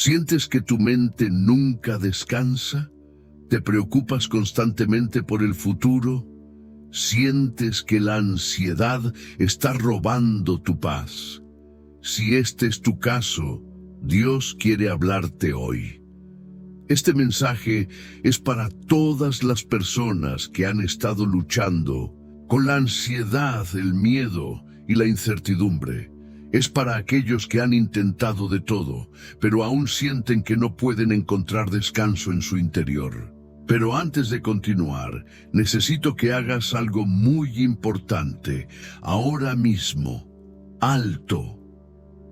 ¿Sientes que tu mente nunca descansa? ¿Te preocupas constantemente por el futuro? ¿Sientes que la ansiedad está robando tu paz? Si este es tu caso, Dios quiere hablarte hoy. Este mensaje es para todas las personas que han estado luchando con la ansiedad, el miedo y la incertidumbre. Es para aquellos que han intentado de todo, pero aún sienten que no pueden encontrar descanso en su interior. Pero antes de continuar, necesito que hagas algo muy importante, ahora mismo. Alto.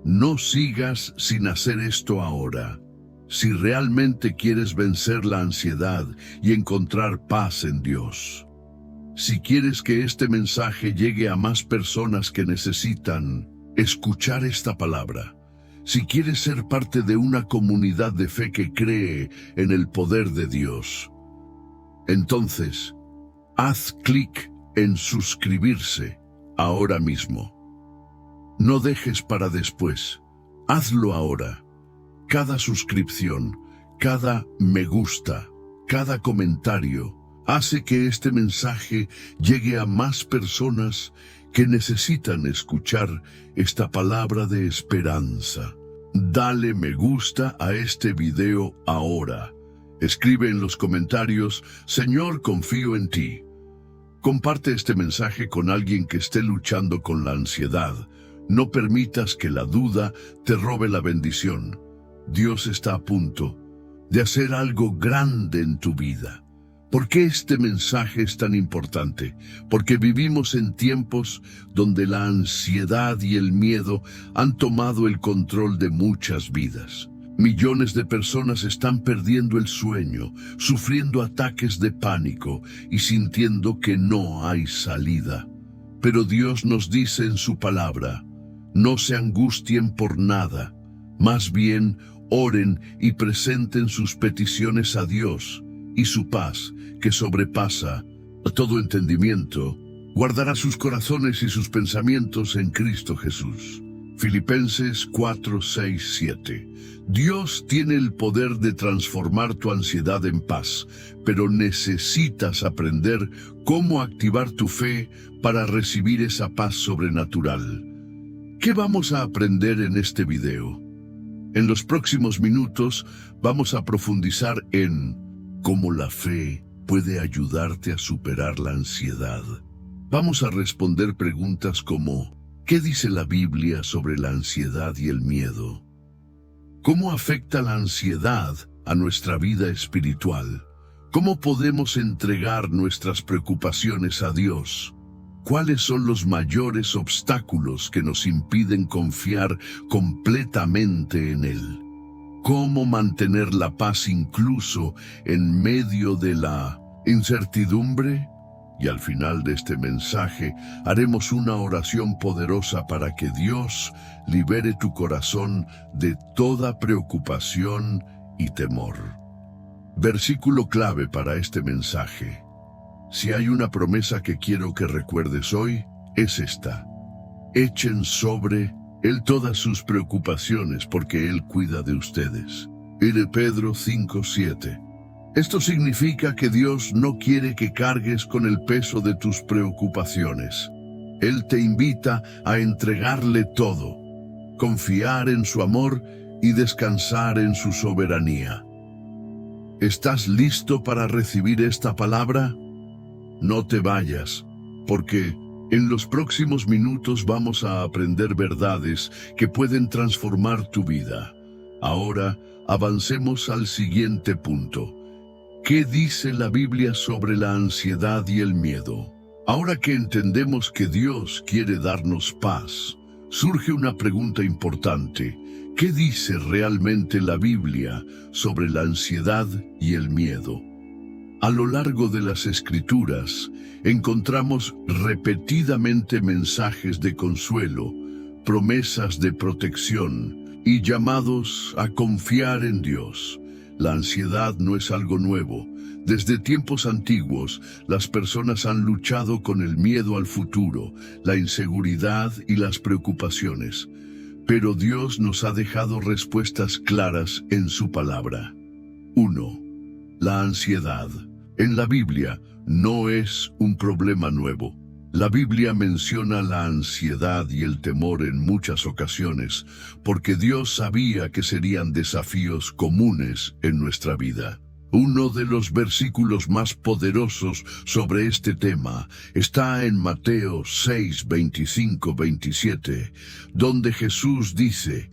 No sigas sin hacer esto ahora. Si realmente quieres vencer la ansiedad y encontrar paz en Dios. Si quieres que este mensaje llegue a más personas que necesitan escuchar esta palabra, si quieres ser parte de una comunidad de fe que cree en el poder de Dios, entonces, haz clic en suscribirse ahora mismo. No dejes para después, hazlo ahora. Cada suscripción, cada me gusta, cada comentario, hace que este mensaje llegue a más personas que necesitan escuchar esta palabra de esperanza. Dale me gusta a este video ahora. Escribe en los comentarios, Señor, confío en ti. Comparte este mensaje con alguien que esté luchando con la ansiedad. No permitas que la duda te robe la bendición. Dios está a punto de hacer algo grande en tu vida. ¿Por qué este mensaje es tan importante? Porque vivimos en tiempos donde la ansiedad y el miedo han tomado el control de muchas vidas. Millones de personas están perdiendo el sueño, sufriendo ataques de pánico y sintiendo que no hay salida. Pero Dios nos dice en su palabra, no se angustien por nada, más bien oren y presenten sus peticiones a Dios, y su paz, que sobrepasa a todo entendimiento, guardará sus corazones y sus pensamientos en Cristo Jesús. Filipenses 4, 6, 7. Dios tiene el poder de transformar tu ansiedad en paz, pero necesitas aprender cómo activar tu fe para recibir esa paz sobrenatural. ¿Qué vamos a aprender en este video? En los próximos minutos vamos a profundizar en cómo la fe puede ayudarte a superar la ansiedad. Vamos a responder preguntas como ¿qué dice la Biblia sobre la ansiedad y el miedo? ¿Cómo afecta la ansiedad a nuestra vida espiritual? ¿Cómo podemos entregar nuestras preocupaciones a Dios? ¿Cuáles son los mayores obstáculos que nos impiden confiar completamente en Él? ¿Cómo mantener la paz incluso en medio de la incertidumbre? Y al final de este mensaje haremos una oración poderosa para que Dios libere tu corazón de toda preocupación y temor. Versículo clave para este mensaje. Si hay una promesa que quiero que recuerdes hoy, es esta. Echen sobre Él todas sus preocupaciones porque Él cuida de ustedes. Y de Pedro 5:7. Esto significa que Dios no quiere que cargues con el peso de tus preocupaciones. Él te invita a entregarle todo, confiar en su amor y descansar en su soberanía. ¿Estás listo para recibir esta palabra? No te vayas, porque en los próximos minutos vamos a aprender verdades que pueden transformar tu vida. Ahora, avancemos al siguiente punto. ¿Qué dice la Biblia sobre la ansiedad y el miedo? Ahora que entendemos que Dios quiere darnos paz, surge una pregunta importante. ¿Qué dice realmente la Biblia sobre la ansiedad y el miedo? A lo largo de las Escrituras, encontramos repetidamente mensajes de consuelo, promesas de protección y llamados a confiar en Dios. La ansiedad no es algo nuevo. Desde tiempos antiguos, las personas han luchado con el miedo al futuro, la inseguridad y las preocupaciones. Pero Dios nos ha dejado respuestas claras en su palabra. 1. La ansiedad. En la Biblia no es un problema nuevo. La Biblia menciona la ansiedad y el temor en muchas ocasiones, porque Dios sabía que serían desafíos comunes en nuestra vida. Uno de los versículos más poderosos sobre este tema está en Mateo 6, 25-27, donde Jesús dice: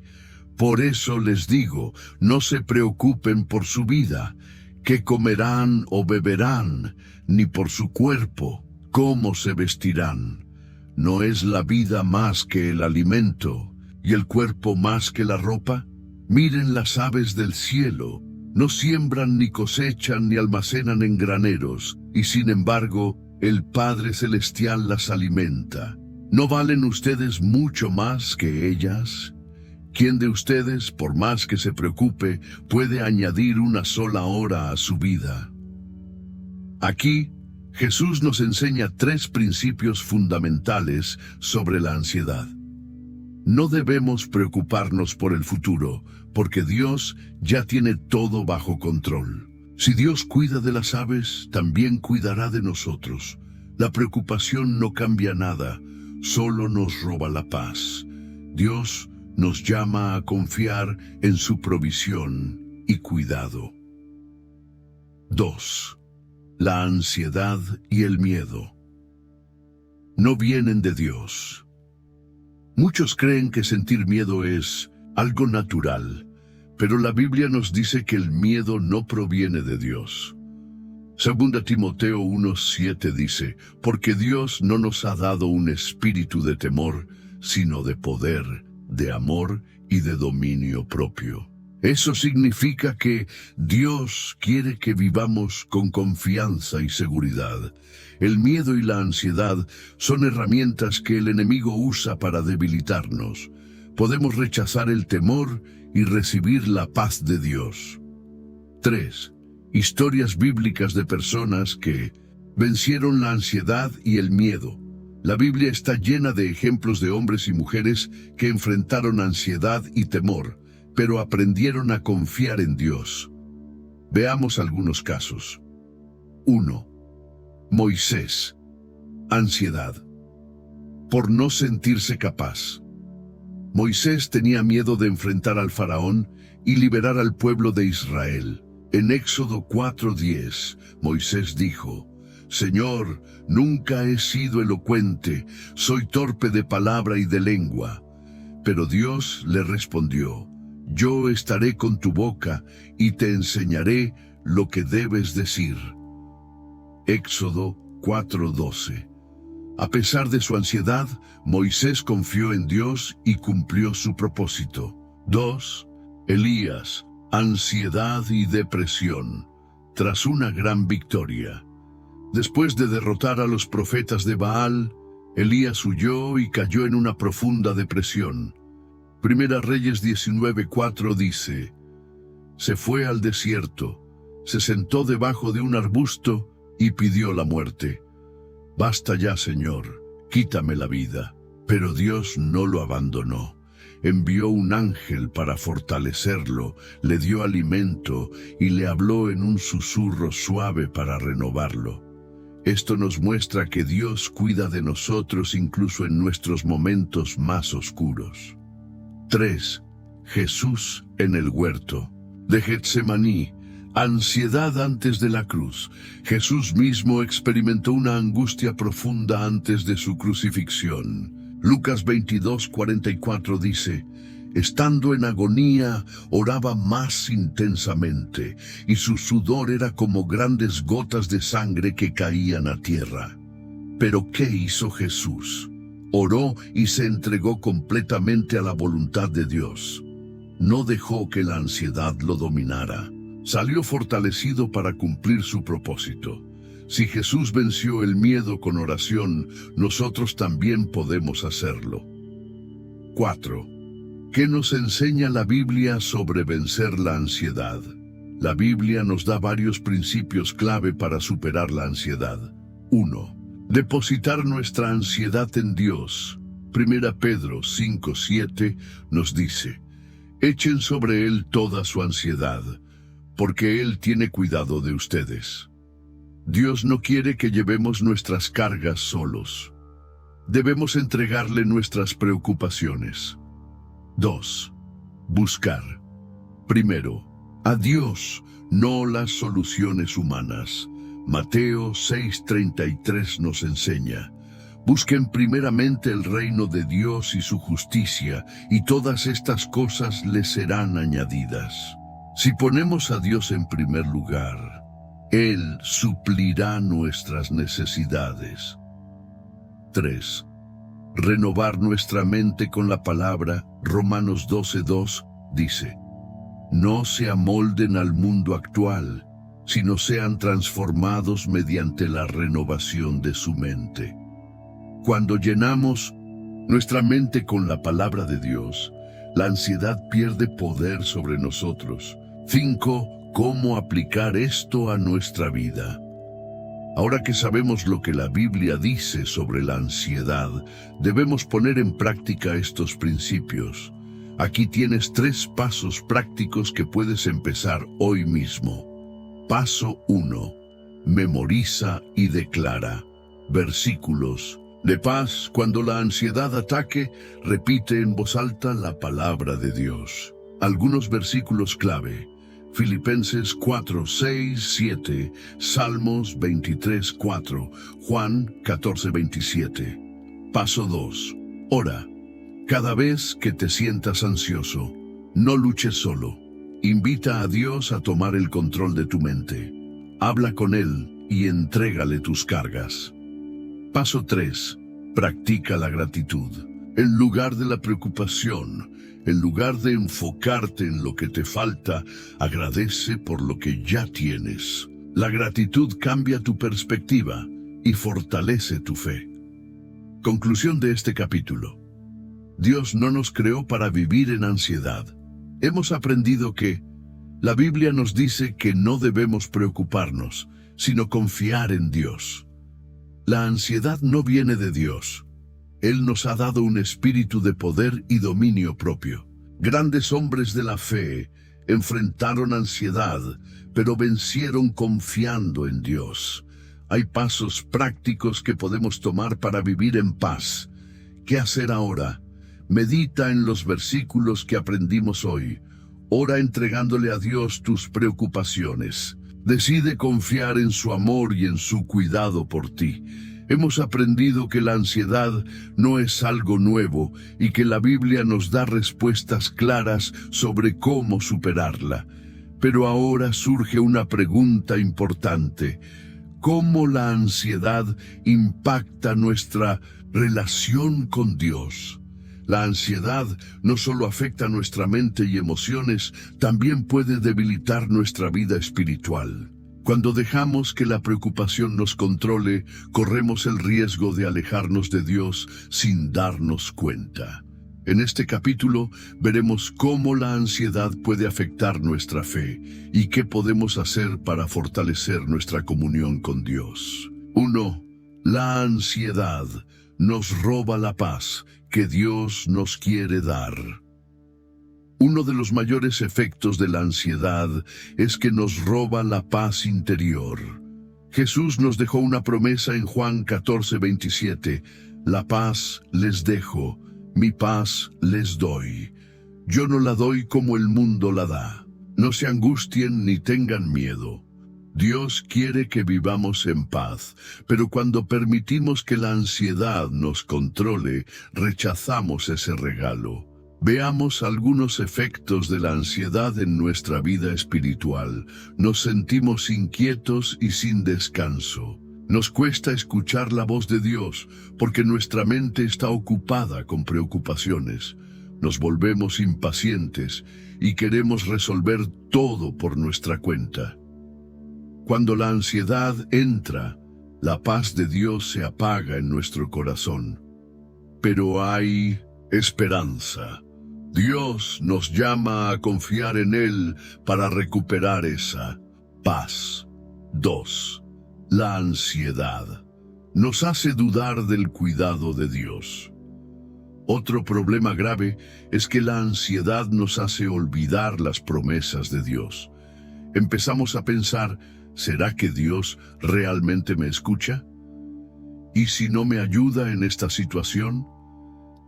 «Por eso les digo, no se preocupen por su vida, qué comerán o beberán, ni por su cuerpo, cómo se vestirán. ¿No es la vida más que el alimento, y el cuerpo más que la ropa? Miren las aves del cielo, no siembran ni cosechan ni almacenan en graneros, y sin embargo, el Padre Celestial las alimenta. ¿No valen ustedes mucho más que ellas? ¿Quién de ustedes, por más que se preocupe, puede añadir una sola hora a su vida?». Aquí, Jesús nos enseña 3 principios fundamentales sobre la ansiedad. No debemos preocuparnos por el futuro, porque Dios ya tiene todo bajo control. Si Dios cuida de las aves, también cuidará de nosotros. La preocupación no cambia nada, solo nos roba la paz. Dios nos llama a confiar en su provisión y cuidado. 2. La ansiedad y el miedo no vienen de Dios. Muchos creen que sentir miedo es algo natural, pero la Biblia nos dice que el miedo no proviene de Dios. 2 Timoteo 1:7 dice: «Porque Dios no nos ha dado un espíritu de temor, sino de poder, de amor y de dominio propio». Eso significa que Dios quiere que vivamos con confianza y seguridad. El miedo y la ansiedad son herramientas que el enemigo usa para debilitarnos. Podemos rechazar el temor y recibir la paz de Dios. 3. Historias bíblicas de personas que vencieron la ansiedad y el miedo. La Biblia está llena de ejemplos de hombres y mujeres que enfrentaron ansiedad y temor, pero aprendieron a confiar en Dios. Veamos algunos casos. 1. Moisés. Ansiedad. Por no sentirse capaz. Moisés tenía miedo de enfrentar al faraón y liberar al pueblo de Israel. En Éxodo 4:10, Moisés dijo: «Señor, nunca he sido elocuente, soy torpe de palabra y de lengua». Pero Dios le respondió: «Yo estaré con tu boca y te enseñaré lo que debes decir». Éxodo 4:12. A pesar de su ansiedad, Moisés confió en Dios y cumplió su propósito. 2. Elías. Ansiedad y depresión. Tras una gran victoria. Después de derrotar a los profetas de Baal, Elías huyó y cayó en una profunda depresión. Primera Reyes 19:4 dice: «Se fue al desierto, se sentó debajo de un arbusto y pidió la muerte. Basta ya, Señor, quítame la vida». Pero Dios no lo abandonó. Envió un ángel para fortalecerlo, le dio alimento y le habló en un susurro suave para renovarlo. Esto nos muestra que Dios cuida de nosotros incluso en nuestros momentos más oscuros. 3. Jesús en el huerto de Getsemaní. Ansiedad antes de la cruz. Jesús mismo experimentó una angustia profunda antes de su crucifixión. Lucas 22:44 dice: «Estando en agonía, oraba más intensamente, y su sudor era como grandes gotas de sangre que caían a tierra». Pero ¿qué hizo Jesús? Oró y se entregó completamente a la voluntad de Dios. No dejó que la ansiedad lo dominara. Salió fortalecido para cumplir su propósito. Si Jesús venció el miedo con oración, nosotros también podemos hacerlo. 4. ¿Qué nos enseña la Biblia sobre vencer la ansiedad? La Biblia nos da varios principios clave para superar la ansiedad. 1. Depositar nuestra ansiedad en Dios. Primera Pedro 5:7 nos dice: echen sobre Él toda su ansiedad, porque Él tiene cuidado de ustedes. Dios no quiere que llevemos nuestras cargas solos. Debemos entregarle nuestras preocupaciones. 2. Buscar. Primero, a Dios, no las soluciones humanas. Mateo 6:33 nos enseña: busquen primeramente el reino de Dios y su justicia, y todas estas cosas les serán añadidas. Si ponemos a Dios en primer lugar, Él suplirá nuestras necesidades. 3. Renovar nuestra mente con la palabra. Romanos 12:2 dice: no se amolden al mundo actual, sino sean transformados mediante la renovación de su mente. Cuando llenamos nuestra mente con la palabra de Dios, la ansiedad pierde poder sobre nosotros. 5. ¿Cómo aplicar esto a nuestra vida? Ahora que sabemos lo que la Biblia dice sobre la ansiedad, debemos poner en práctica estos principios. Aquí tienes 3 pasos prácticos que puedes empezar hoy mismo. Paso 1. Memoriza y declara. Versículos de paz. Cuando la ansiedad ataque, repite en voz alta la palabra de Dios. Algunos versículos clave: Filipenses 4:6-7, Salmos 23:4, Juan 14:27. Paso 2. Ora. Cada vez que te sientas ansioso, no luches solo. Invita a Dios a tomar el control de tu mente. Habla con Él y entrégale tus cargas. Paso 3. Practica la gratitud. En lugar de la preocupación, en lugar de enfocarte en lo que te falta, agradece por lo que ya tienes. La gratitud cambia tu perspectiva y fortalece tu fe. Conclusión de este capítulo. Dios no nos creó para vivir en ansiedad. Hemos aprendido que la Biblia nos dice que no debemos preocuparnos, sino confiar en Dios. La ansiedad no viene de Dios. Él nos ha dado un espíritu de poder y dominio propio. Grandes hombres de la fe enfrentaron ansiedad, pero vencieron confiando en Dios. Hay pasos prácticos que podemos tomar para vivir en paz. ¿Qué hacer ahora? Medita en los versículos que aprendimos hoy. Ora entregándole a Dios tus preocupaciones. Decide confiar en su amor y en su cuidado por ti. Hemos aprendido que la ansiedad no es algo nuevo y que la Biblia nos da respuestas claras sobre cómo superarla. Pero ahora surge una pregunta importante: ¿cómo la ansiedad impacta nuestra relación con Dios? La ansiedad no solo afecta nuestra mente y emociones, también puede debilitar nuestra vida espiritual. Cuando dejamos que la preocupación nos controle, corremos el riesgo de alejarnos de Dios sin darnos cuenta. En este capítulo veremos cómo la ansiedad puede afectar nuestra fe y qué podemos hacer para fortalecer nuestra comunión con Dios. 1. La ansiedad nos roba la paz que Dios nos quiere dar. Uno de los mayores efectos de la ansiedad es que nos roba la paz interior. Jesús nos dejó una promesa en Juan 14:27. La paz les dejo, mi paz les doy. Yo no la doy como el mundo la da. No se angustien ni tengan miedo. Dios quiere que vivamos en paz, pero cuando permitimos que la ansiedad nos controle, rechazamos ese regalo. Veamos algunos efectos de la ansiedad en nuestra vida espiritual. Nos sentimos inquietos y sin descanso. Nos cuesta escuchar la voz de Dios porque nuestra mente está ocupada con preocupaciones. Nos volvemos impacientes y queremos resolver todo por nuestra cuenta. Cuando la ansiedad entra, la paz de Dios se apaga en nuestro corazón. Pero hay esperanza. Dios nos llama a confiar en Él para recuperar esa paz. 2. La ansiedad nos hace dudar del cuidado de Dios. Otro problema grave es que la ansiedad nos hace olvidar las promesas de Dios. Empezamos a pensar, ¿será que Dios realmente me escucha? ¿Y si no me ayuda en esta situación?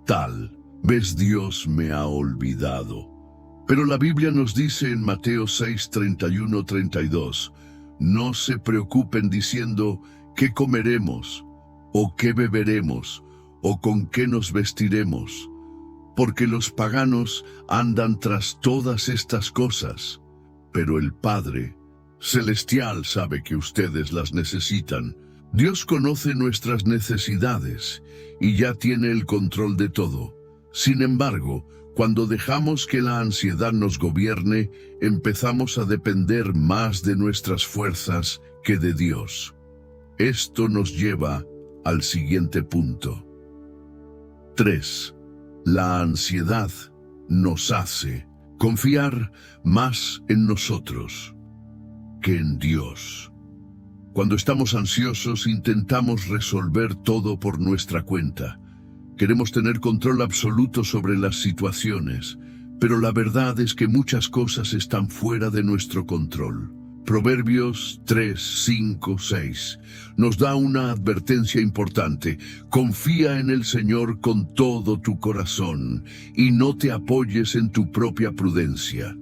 Tal vez Dios me ha olvidado. Pero la Biblia nos dice en Mateo 6, 31-32, no se preocupen diciendo, ¿qué comeremos? ¿O qué beberemos? ¿O con qué nos vestiremos? Porque los paganos andan tras todas estas cosas. Pero el Padre Celestial sabe que ustedes las necesitan. Dios conoce nuestras necesidades y ya tiene el control de todo. Sin embargo, cuando dejamos que la ansiedad nos gobierne, empezamos a depender más de nuestras fuerzas que de Dios. Esto nos lleva al siguiente punto. 3. La ansiedad nos hace confiar más en nosotros que en Dios. Cuando estamos ansiosos, intentamos resolver todo por nuestra cuenta. Queremos tener control absoluto sobre las situaciones, pero la verdad es que muchas cosas están fuera de nuestro control. Proverbios 3, 5, 6 nos da una advertencia importante. Confía en el Señor con todo tu corazón y no te apoyes en tu propia prudencia.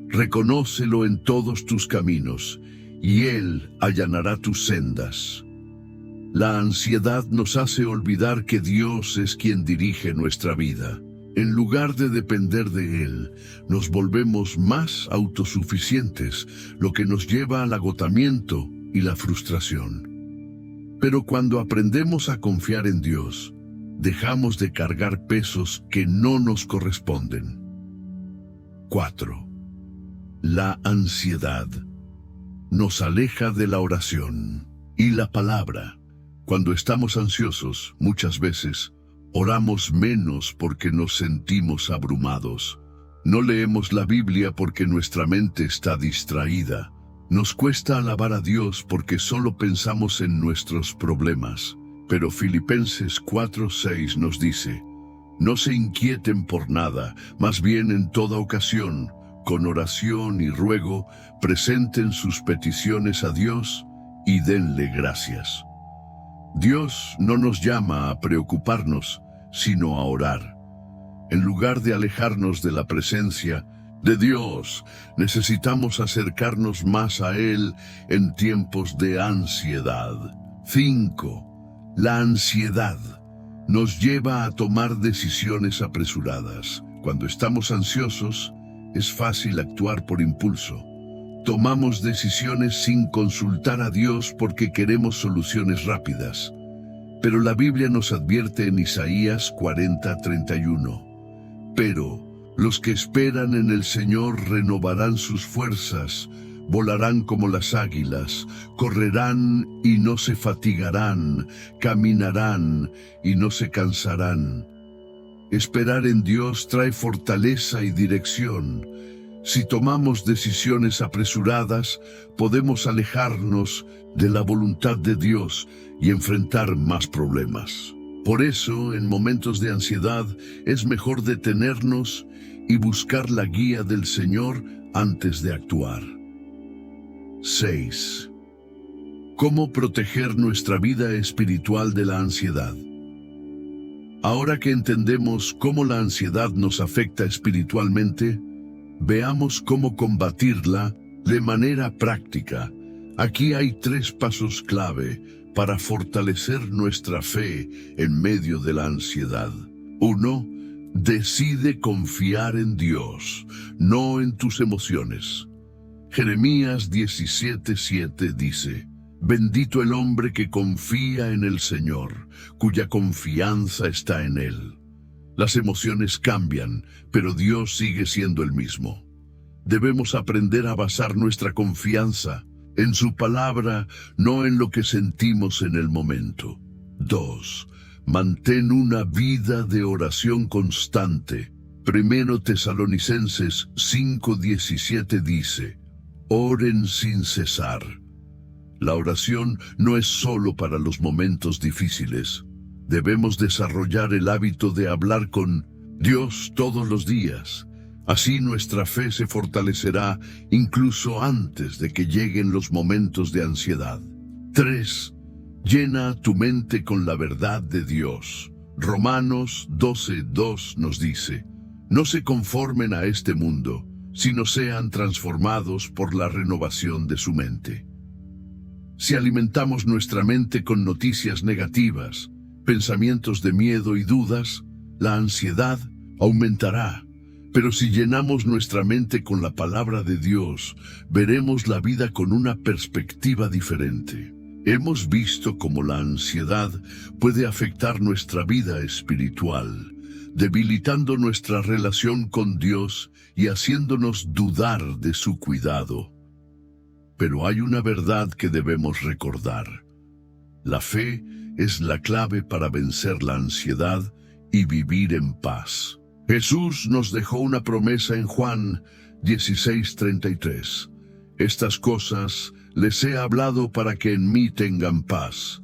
Reconócelo en todos tus caminos y Él allanará tus sendas. La ansiedad nos hace olvidar que Dios es quien dirige nuestra vida. En lugar de depender de Él, nos volvemos más autosuficientes, lo que nos lleva al agotamiento y la frustración. Pero cuando aprendemos a confiar en Dios, dejamos de cargar pesos que no nos corresponden. 4. La ansiedad nos aleja de la oración y la palabra. Cuando estamos ansiosos, muchas veces, oramos menos porque nos sentimos abrumados. No leemos la Biblia porque nuestra mente está distraída. Nos cuesta alabar a Dios porque solo pensamos en nuestros problemas. Pero Filipenses 4:6 nos dice, no se inquieten por nada, más bien en toda ocasión, con oración y ruego, presenten sus peticiones a Dios y denle gracias. Dios no nos llama a preocuparnos, sino a orar. En lugar de alejarnos de la presencia de Dios, necesitamos acercarnos más a Él en tiempos de ansiedad. 5. La ansiedad nos lleva a tomar decisiones apresuradas. Cuando estamos ansiosos, es fácil actuar por impulso. Tomamos decisiones sin consultar a Dios porque queremos soluciones rápidas. Pero la Biblia nos advierte en Isaías 40:31. Pero los que esperan en el Señor renovarán sus fuerzas, volarán como las águilas, correrán y no se fatigarán, caminarán y no se cansarán. Esperar en Dios trae fortaleza y dirección. Si tomamos decisiones apresuradas, podemos alejarnos de la voluntad de Dios y enfrentar más problemas. Por eso, en momentos de ansiedad, es mejor detenernos y buscar la guía del Señor antes de actuar. 6. ¿Cómo proteger nuestra vida espiritual de la ansiedad? Ahora que entendemos cómo la ansiedad nos afecta espiritualmente, veamos cómo combatirla de manera práctica. Aquí hay 3 pasos clave para fortalecer nuestra fe en medio de la ansiedad. 1. Decide confiar en Dios, no en tus emociones. Jeremías 17:7 dice, bendito el hombre que confía en el Señor, cuya confianza está en Él. Las emociones cambian, pero Dios sigue siendo el mismo. Debemos aprender a basar nuestra confianza en su palabra, no en lo que sentimos en el momento. 2. Mantén una vida de oración constante. 1 Tesalonicenses 5:17 dice, oren sin cesar. La oración no es solo para los momentos difíciles. Debemos desarrollar el hábito de hablar con Dios todos los días. Así nuestra fe se fortalecerá incluso antes de que lleguen los momentos de ansiedad. 3. Llena tu mente con la verdad de Dios. Romanos 12:2 nos dice: no se conformen a este mundo, sino sean transformados por la renovación de su mente. Si alimentamos nuestra mente con noticias negativas, pensamientos de miedo y dudas, la ansiedad aumentará. Pero si llenamos nuestra mente con la palabra de Dios, veremos la vida con una perspectiva diferente. Hemos visto cómo la ansiedad puede afectar nuestra vida espiritual, debilitando nuestra relación con Dios y haciéndonos dudar de su cuidado. Pero hay una verdad que debemos recordar. La fe es la clave para vencer la ansiedad y vivir en paz. Jesús nos dejó una promesa en Juan 16:33. Estas cosas les he hablado para que en mí tengan paz.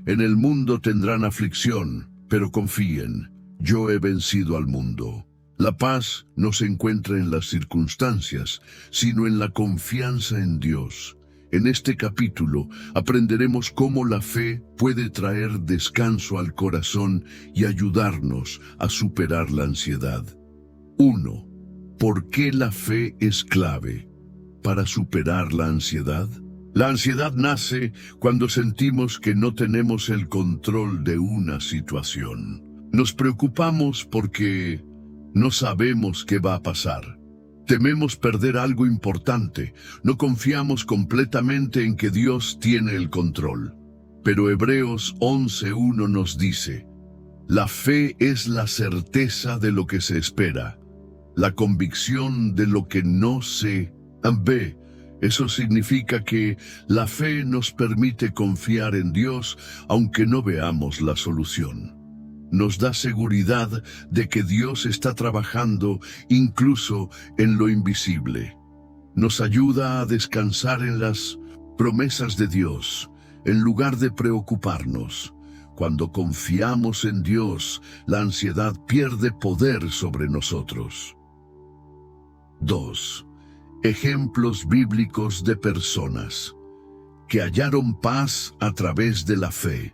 En el mundo tendrán aflicción, pero confíen, yo he vencido al mundo. La paz no se encuentra en las circunstancias, sino en la confianza en Dios. En este capítulo aprenderemos cómo la fe puede traer descanso al corazón y ayudarnos a superar la ansiedad. 1. ¿Por qué la fe es clave para superar la ansiedad? La ansiedad nace cuando sentimos que no tenemos el control de una situación. Nos preocupamos porque no sabemos qué va a pasar. Tememos perder algo importante. No confiamos completamente en que Dios tiene el control. Pero Hebreos 11:1 nos dice: la fe es la certeza de lo que se espera, la convicción de lo que no se ve. Eso significa que la fe nos permite confiar en Dios aunque no veamos la solución. Nos da seguridad de que Dios está trabajando incluso en lo invisible. Nos ayuda a descansar en las promesas de Dios, en lugar de preocuparnos. Cuando confiamos en Dios, la ansiedad pierde poder sobre nosotros. 2. Ejemplos bíblicos de personas que hallaron paz a través de la fe.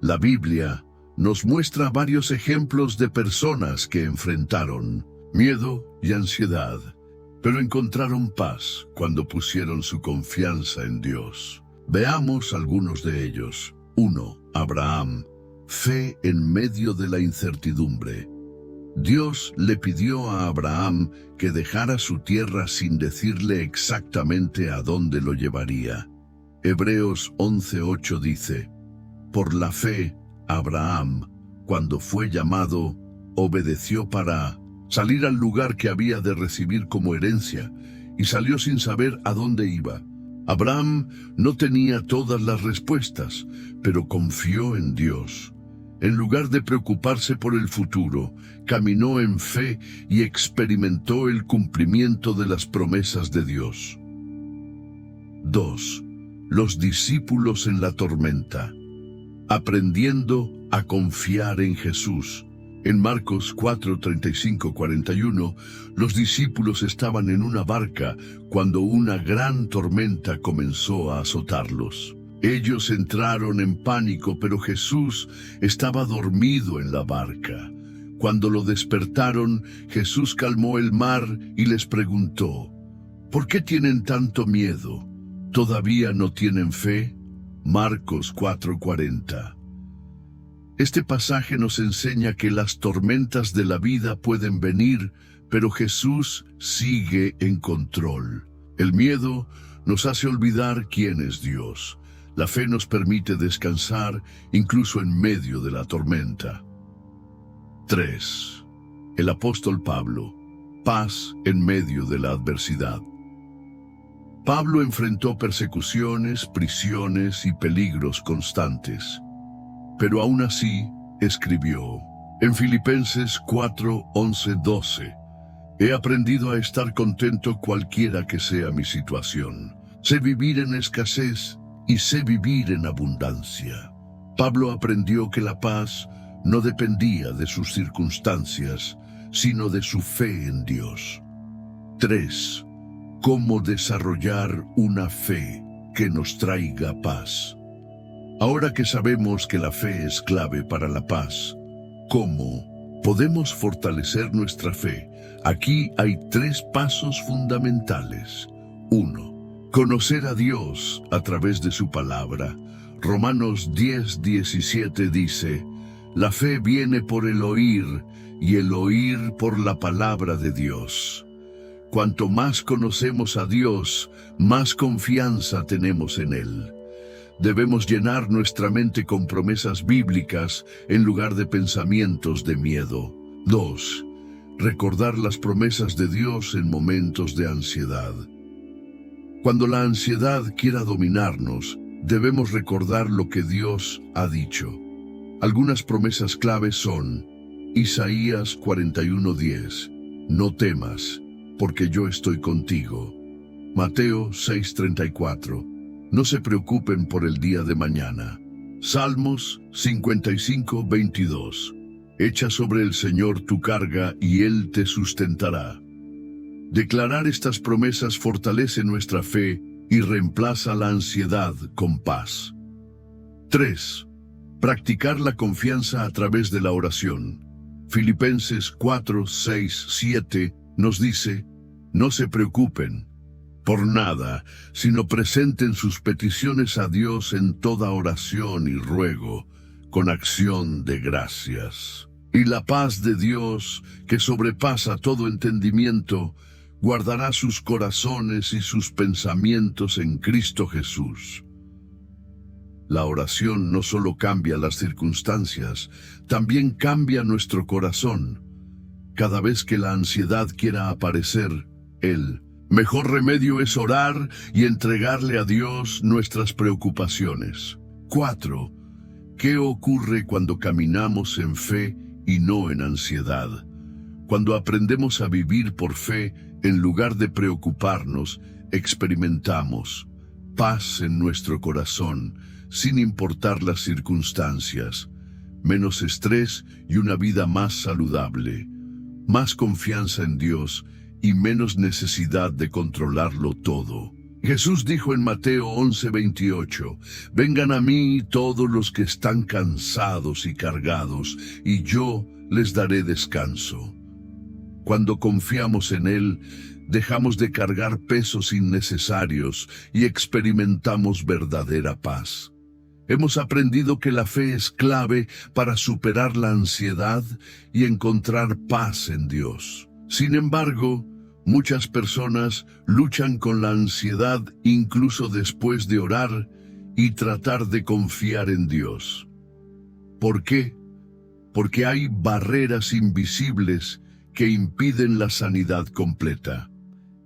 La Biblia nos muestra varios ejemplos de personas que enfrentaron miedo y ansiedad, pero encontraron paz cuando pusieron su confianza en Dios. Veamos algunos de ellos. 1. Abraham. Fe en medio de la incertidumbre. Dios le pidió a Abraham que dejara su tierra sin decirle exactamente a dónde lo llevaría. Hebreos 11:8 dice: por la fe, Abraham, cuando fue llamado, obedeció para salir al lugar que había de recibir como herencia, y salió sin saber a dónde iba. Abraham no tenía todas las respuestas, pero confió en Dios. En lugar de preocuparse por el futuro, caminó en fe y experimentó el cumplimiento de las promesas de Dios. 2. Los discípulos en la tormenta. Aprendiendo a confiar en Jesús. En Marcos 4:35-41, los discípulos estaban en una barca cuando una gran tormenta comenzó a azotarlos. Ellos entraron en pánico, pero Jesús estaba dormido en la barca. Cuando lo despertaron, Jesús calmó el mar y les preguntó: ¿por qué tienen tanto miedo? ¿Todavía no tienen fe? Marcos 4:40. Este pasaje nos enseña que las tormentas de la vida pueden venir, pero Jesús sigue en control. El miedo nos hace olvidar quién es Dios. La fe nos permite descansar incluso en medio de la tormenta. 3. El apóstol Pablo. Paz en medio de la adversidad. Pablo enfrentó persecuciones, prisiones y peligros constantes. Pero aún así, escribió en Filipenses 4:11-12: he aprendido a estar contento cualquiera que sea mi situación. Sé vivir en escasez y sé vivir en abundancia. Pablo aprendió que la paz no dependía de sus circunstancias, sino de su fe en Dios. 3. ¿Cómo desarrollar una fe que nos traiga paz? Ahora que sabemos que la fe es clave para la paz, ¿cómo podemos fortalecer nuestra fe? Aquí hay 3 pasos fundamentales. 1. Conocer a Dios a través de su palabra. Romanos 10:17 dice: la fe viene por el oír, y el oír por la palabra de Dios. Cuanto más conocemos a Dios, más confianza tenemos en Él. Debemos llenar nuestra mente con promesas bíblicas en lugar de pensamientos de miedo. 2. Recordar las promesas de Dios en momentos de ansiedad. Cuando la ansiedad quiera dominarnos, debemos recordar lo que Dios ha dicho. Algunas promesas claves son: Isaías 41:10, no temas, porque yo estoy contigo. Mateo 6:34, no se preocupen por el día de mañana. Salmos 55:22, echa sobre el Señor tu carga y Él te sustentará. Declarar estas promesas fortalece nuestra fe y reemplaza la ansiedad con paz. 3. Practicar la confianza a través de la oración. Filipenses 4:6-7 nos dice: no se preocupen por nada, sino presenten sus peticiones a Dios en toda oración y ruego, con acción de gracias. Y la paz de Dios, que sobrepasa todo entendimiento, guardará sus corazones y sus pensamientos en Cristo Jesús. La oración no solo cambia las circunstancias, también cambia nuestro corazón. Cada vez que la ansiedad quiera aparecer, el mejor remedio es orar y entregarle a Dios nuestras preocupaciones. 4. ¿Qué ocurre cuando caminamos en fe y no en ansiedad? Cuando aprendemos a vivir por fe, en lugar de preocuparnos, experimentamos paz en nuestro corazón, sin importar las circunstancias, menos estrés y una vida más saludable, más confianza en Dios y menos necesidad de controlarlo todo. Jesús dijo en Mateo 11:28, vengan a mí todos los que están cansados y cargados, y yo les daré descanso. Cuando confiamos en Él, dejamos de cargar pesos innecesarios y experimentamos verdadera paz. Hemos aprendido que la fe es clave para superar la ansiedad y encontrar paz en Dios. Sin embargo, muchas personas luchan con la ansiedad incluso después de orar y tratar de confiar en Dios. ¿Por qué? Porque hay barreras invisibles que impiden la sanidad completa.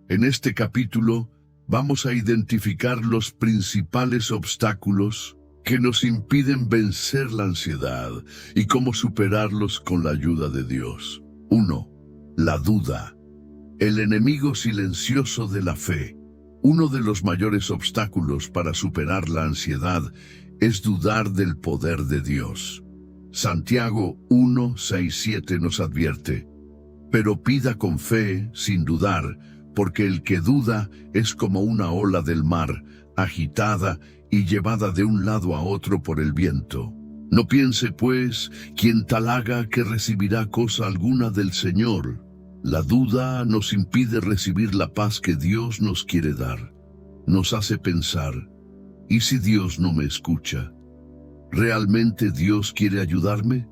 En este capítulo vamos a identificar los principales obstáculos que nos impiden vencer la ansiedad y cómo superarlos con la ayuda de Dios. 1. La duda, el enemigo silencioso de la fe. Uno de los mayores obstáculos para superar la ansiedad es dudar del poder de Dios. Santiago 1:6-7 nos advierte: pero pida con fe, sin dudar, porque el que duda es como una ola del mar, agitada y llevada de un lado a otro por el viento. No piense, pues, quien tal haga que recibirá cosa alguna del Señor. La duda nos impide recibir la paz que Dios nos quiere dar. Nos hace pensar: ¿y si Dios no me escucha? ¿Realmente Dios quiere ayudarme?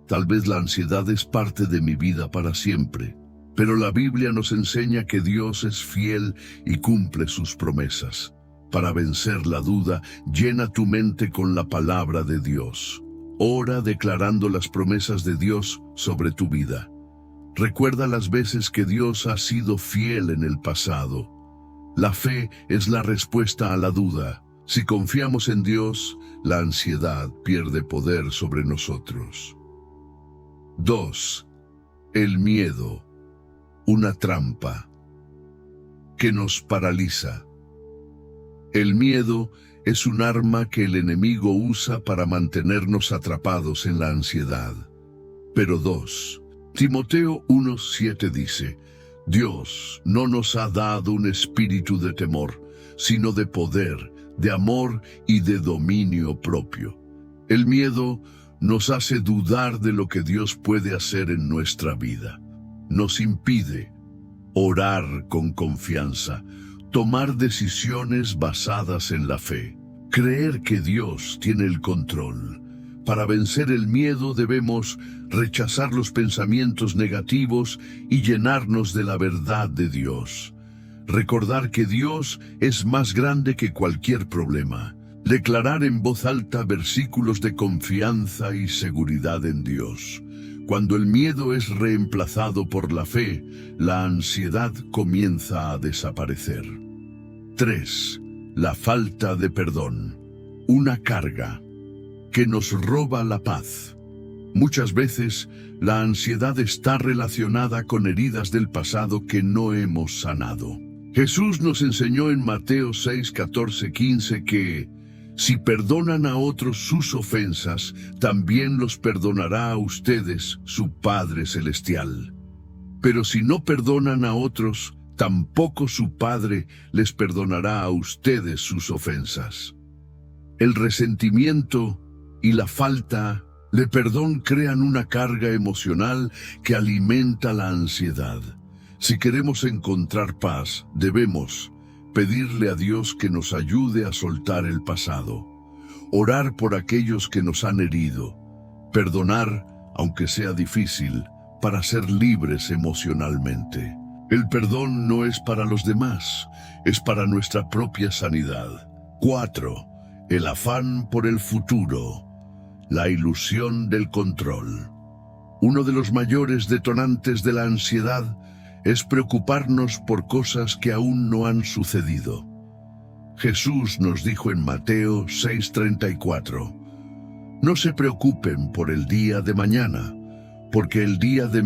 Tal vez la ansiedad es parte de mi vida para siempre, pero la Biblia nos enseña que Dios es fiel y cumple sus promesas. Para vencer la duda, llena tu mente con la palabra de Dios. Ora declarando las promesas de Dios sobre tu vida. Recuerda las veces que Dios ha sido fiel en el pasado. La fe es la respuesta a la duda. Si confiamos en Dios, la ansiedad pierde poder sobre nosotros. 2. El miedo, una trampa que nos paraliza. El miedo es un arma que el enemigo usa para mantenernos atrapados en la ansiedad. Pero 2. Timoteo 1:7 dice, Dios no nos ha dado un espíritu de temor, sino de poder, de amor y de dominio propio. El miedo nos hace dudar de lo que Dios puede hacer en nuestra vida. Nos impide orar con confianza, tomar decisiones basadas en la fe, creer que Dios tiene el control. Para vencer el miedo debemos rechazar los pensamientos negativos y llenarnos de la verdad de Dios. Recordar que Dios es más grande que cualquier problema. Declarar en voz alta versículos de confianza y seguridad en Dios. Cuando el miedo es reemplazado por la fe, la ansiedad comienza a desaparecer. 3. La falta de perdón. Una carga que nos roba la paz. Muchas veces, la ansiedad está relacionada con heridas del pasado que no hemos sanado. Jesús nos enseñó en Mateo 6, 14, 15 que si perdonan a otros sus ofensas, también los perdonará a ustedes su Padre Celestial. Pero si no perdonan a otros, tampoco su Padre les perdonará a ustedes sus ofensas. El resentimiento y la falta de perdón crean una carga emocional que alimenta la ansiedad. Si queremos encontrar paz, debemos pedirle a Dios que nos ayude a soltar el pasado, orar por aquellos que nos han herido, perdonar, aunque sea difícil, para ser libres emocionalmente. El perdón no es para los demás, es para nuestra propia sanidad. 4. El afán por el futuro. La ilusión del control. Uno de los mayores detonantes de la ansiedad es preocuparnos por cosas que aún no han sucedido. Jesús nos dijo en Mateo 6:34, no se preocupen por el día de mañana, porque el día de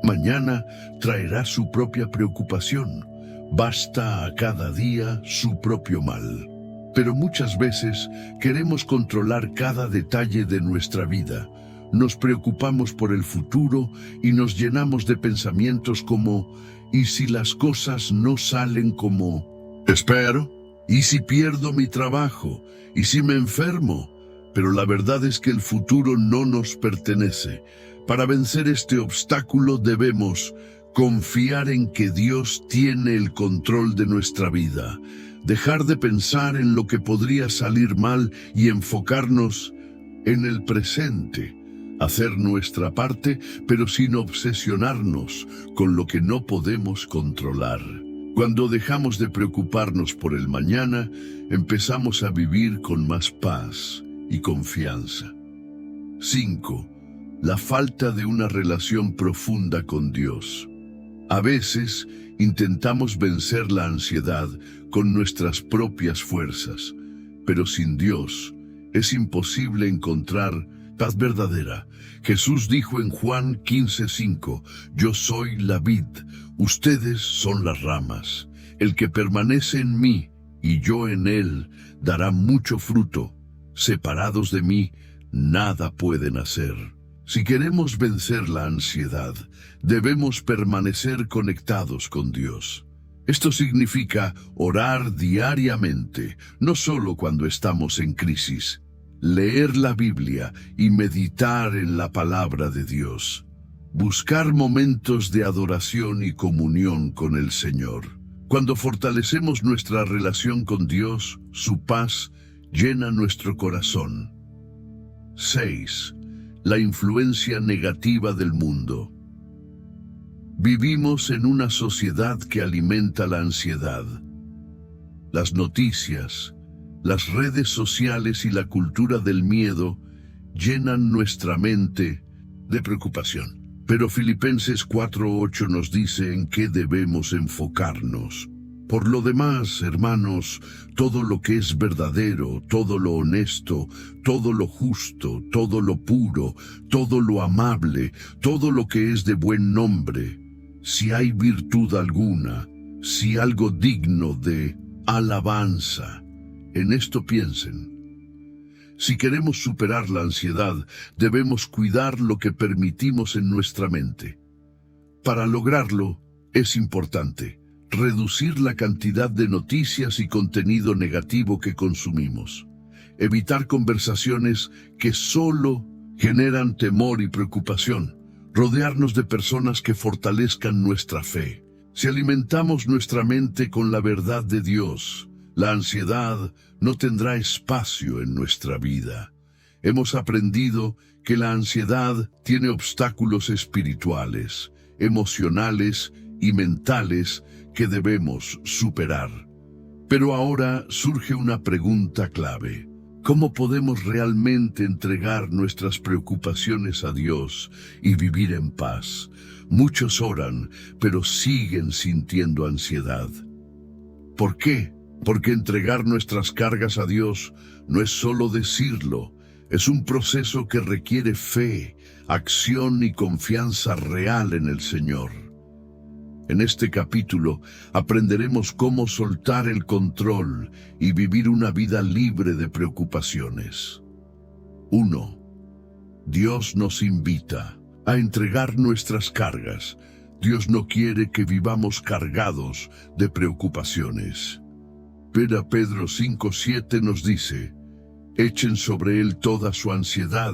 mañana traerá su propia preocupación. Basta a cada día su propio mal. Pero muchas veces queremos controlar cada detalle de nuestra vida. Nos preocupamos por el futuro y nos llenamos de pensamientos como ¿y si las cosas no salen como espero? ¿Y si pierdo mi trabajo? ¿Y si me enfermo? Pero la verdad es que el futuro no nos pertenece. Para vencer este obstáculo debemos confiar en que Dios tiene el control de nuestra vida. Dejar de pensar en lo que podría salir mal y enfocarnos en el presente. Hacer nuestra parte, pero sin obsesionarnos con lo que no podemos controlar. Cuando dejamos de preocuparnos por el mañana, empezamos a vivir con más paz y confianza. 5. La falta de una relación profunda con Dios. A veces intentamos vencer la ansiedad con nuestras propias fuerzas, pero sin Dios es imposible encontrar paz verdadera. Jesús dijo en Juan 15:5, yo soy la vid, ustedes son las ramas. El que permanece en mí y yo en él dará mucho fruto. Separados de mí, nada pueden hacer. Si queremos vencer la ansiedad, debemos permanecer conectados con Dios. Esto significa orar diariamente, no solo cuando estamos en crisis. Leer la Biblia y meditar en la palabra de Dios. Buscar momentos de adoración y comunión con el Señor. Cuando fortalecemos nuestra relación con Dios, su paz llena nuestro corazón. 6. La influencia negativa del mundo. Vivimos en una sociedad que alimenta la ansiedad. Las noticias, las redes sociales y la cultura del miedo llenan nuestra mente de preocupación. Pero Filipenses 4:8 nos dice en qué debemos enfocarnos. Por lo demás, hermanos, todo lo que es verdadero, todo lo honesto, todo lo justo, todo lo puro, todo lo amable, todo lo que es de buen nombre, si hay virtud alguna, si algo digno de alabanza, En esto piensen. Si queremos superar la ansiedad, debemos cuidar lo que permitimos en nuestra mente. Para lograrlo, es importante reducir la cantidad de noticias y contenido negativo que consumimos. Evitar conversaciones que solo generan temor y preocupación. Rodearnos de personas que fortalezcan nuestra fe. Si alimentamos nuestra mente con la verdad de Dios, la ansiedad no tendrá espacio en nuestra vida. Hemos aprendido que la ansiedad tiene obstáculos espirituales, emocionales y mentales que debemos superar. Pero ahora surge una pregunta clave. ¿Cómo podemos realmente entregar nuestras preocupaciones a Dios y vivir en paz? Muchos oran, pero siguen sintiendo ansiedad. ¿Por qué? Porque entregar nuestras cargas a Dios no es solo decirlo, es un proceso que requiere fe, acción y confianza real en el Señor. En este capítulo aprenderemos cómo soltar el control y vivir una vida libre de preocupaciones. 1. Dios nos invita a entregar nuestras cargas. Dios no quiere que vivamos cargados de preocupaciones. Pero Pedro 5:7 nos dice, echen sobre Él toda su ansiedad,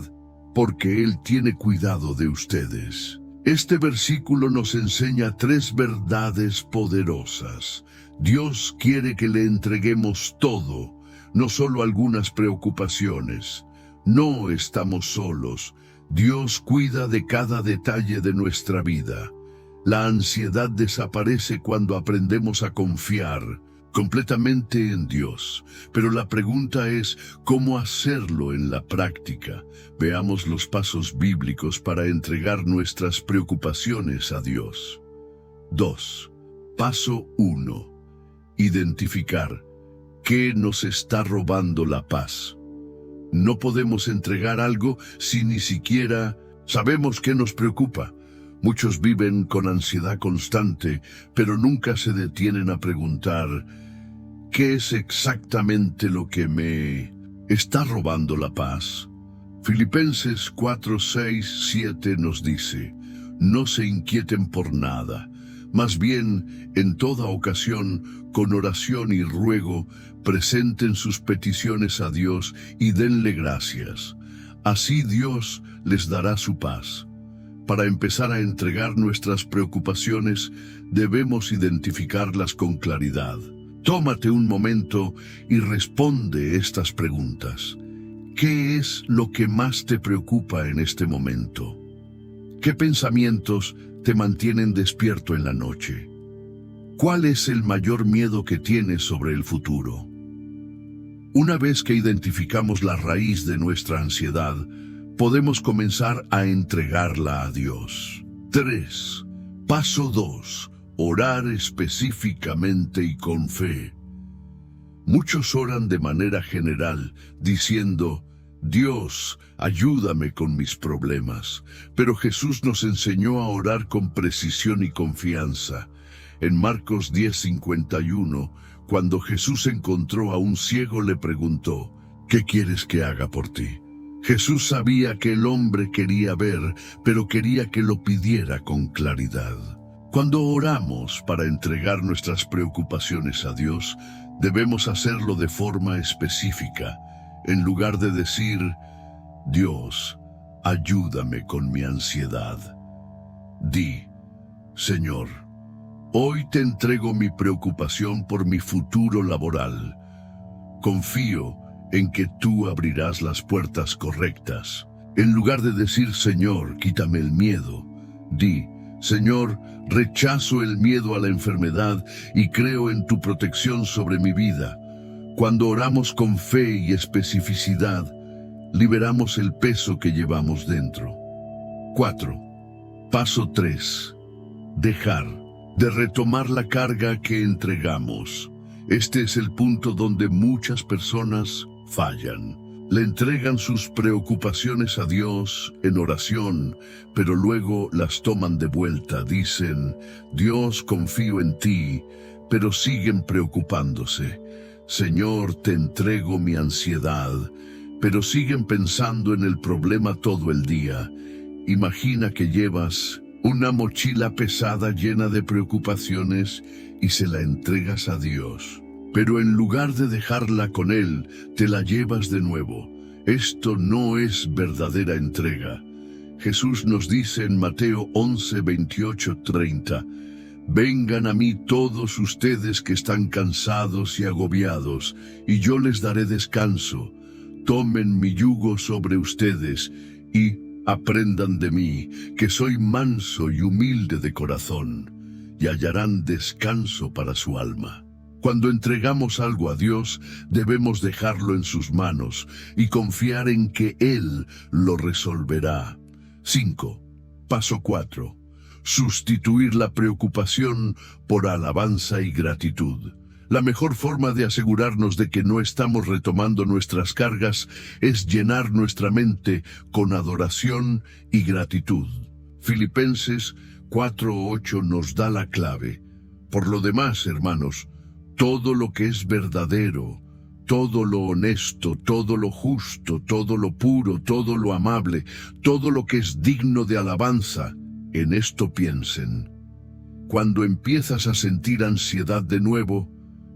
porque Él tiene cuidado de ustedes. Este versículo nos enseña 3 verdades poderosas. Dios quiere que le entreguemos todo, no solo algunas preocupaciones. No estamos solos. Dios cuida de cada detalle de nuestra vida. La ansiedad desaparece cuando aprendemos a confiar completamente en Dios. Pero la pregunta es, ¿cómo hacerlo en la práctica? Veamos los pasos bíblicos para entregar nuestras preocupaciones a Dios. 2. Paso 1. Identificar qué nos está robando la paz. No podemos entregar algo si ni siquiera sabemos qué nos preocupa. Muchos viven con ansiedad constante, pero nunca se detienen a preguntar, ¿qué es exactamente lo que me está robando la paz? Filipenses 4:6-7 nos dice, no se inquieten por nada, más bien, en toda ocasión, con oración y ruego, presenten sus peticiones a Dios y denle gracias. Así Dios les dará su paz. Para empezar a entregar nuestras preocupaciones, debemos identificarlas con claridad. Tómate un momento y responde estas preguntas. ¿Qué es lo que más te preocupa en este momento? ¿Qué pensamientos te mantienen despierto en la noche? ¿Cuál es el mayor miedo que tienes sobre el futuro? Una vez que identificamos la raíz de nuestra ansiedad, podemos comenzar a entregarla a Dios. 3. Paso 2. Orar específicamente y con fe. Muchos oran de manera general, diciendo, Dios, ayúdame con mis problemas. Pero Jesús nos enseñó a orar con precisión y confianza. En Marcos 10:51, cuando Jesús encontró a un ciego, le preguntó, ¿qué quieres que haga por ti? Jesús sabía que el hombre quería ver, pero quería que lo pidiera con claridad. Cuando oramos para entregar nuestras preocupaciones a Dios, debemos hacerlo de forma específica. En lugar de decir, Dios, ayúdame con mi ansiedad. Di, Señor, hoy te entrego mi preocupación por mi futuro laboral. Confío en que tú abrirás las puertas correctas. En lugar de decir, Señor, quítame el miedo, di, Señor, rechazo el miedo a la enfermedad y creo en tu protección sobre mi vida. Cuando oramos con fe y especificidad, liberamos el peso que llevamos dentro. 4. Paso 3. Dejar de retomar la carga que entregamos. Este es el punto donde muchas personas fallan. Le entregan sus preocupaciones a Dios en oración, pero luego las toman de vuelta. Dicen, Dios, confío en ti, pero siguen preocupándose. Señor, te entrego mi ansiedad, pero siguen pensando en el problema todo el día. Imagina que llevas una mochila pesada llena de preocupaciones y se la entregas a Dios. Pero en lugar de dejarla con Él, te la llevas de nuevo. Esto no es verdadera entrega. Jesús nos dice en Mateo 11, 28, 30, «Vengan a mí todos ustedes que están cansados y agobiados, y yo les daré descanso. Tomen mi yugo sobre ustedes y aprendan de mí, que soy manso y humilde de corazón, y hallarán descanso para su alma». Cuando entregamos algo a Dios, debemos dejarlo en sus manos y confiar en que Él lo resolverá. 5. Paso 4. Sustituir la preocupación por alabanza y gratitud. La mejor forma de asegurarnos de que no estamos retomando nuestras cargas es llenar nuestra mente con adoración y gratitud. Filipenses 4:8 nos da la clave. Por lo demás, hermanos, todo lo que es verdadero, todo lo honesto, todo lo justo, todo lo puro, todo lo amable, todo lo que es digno de alabanza, en esto piensen. Cuando empiezas a sentir ansiedad de nuevo,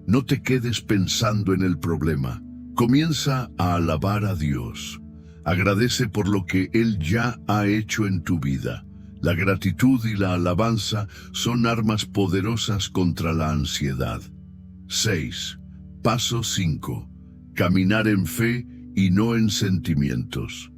no te quedes pensando en el problema. Comienza a alabar a Dios. Agradece por lo que Él ya ha hecho en tu vida. La gratitud y la alabanza son armas poderosas contra la ansiedad. 6. Paso 5. Caminar en fe y no en sentimientos.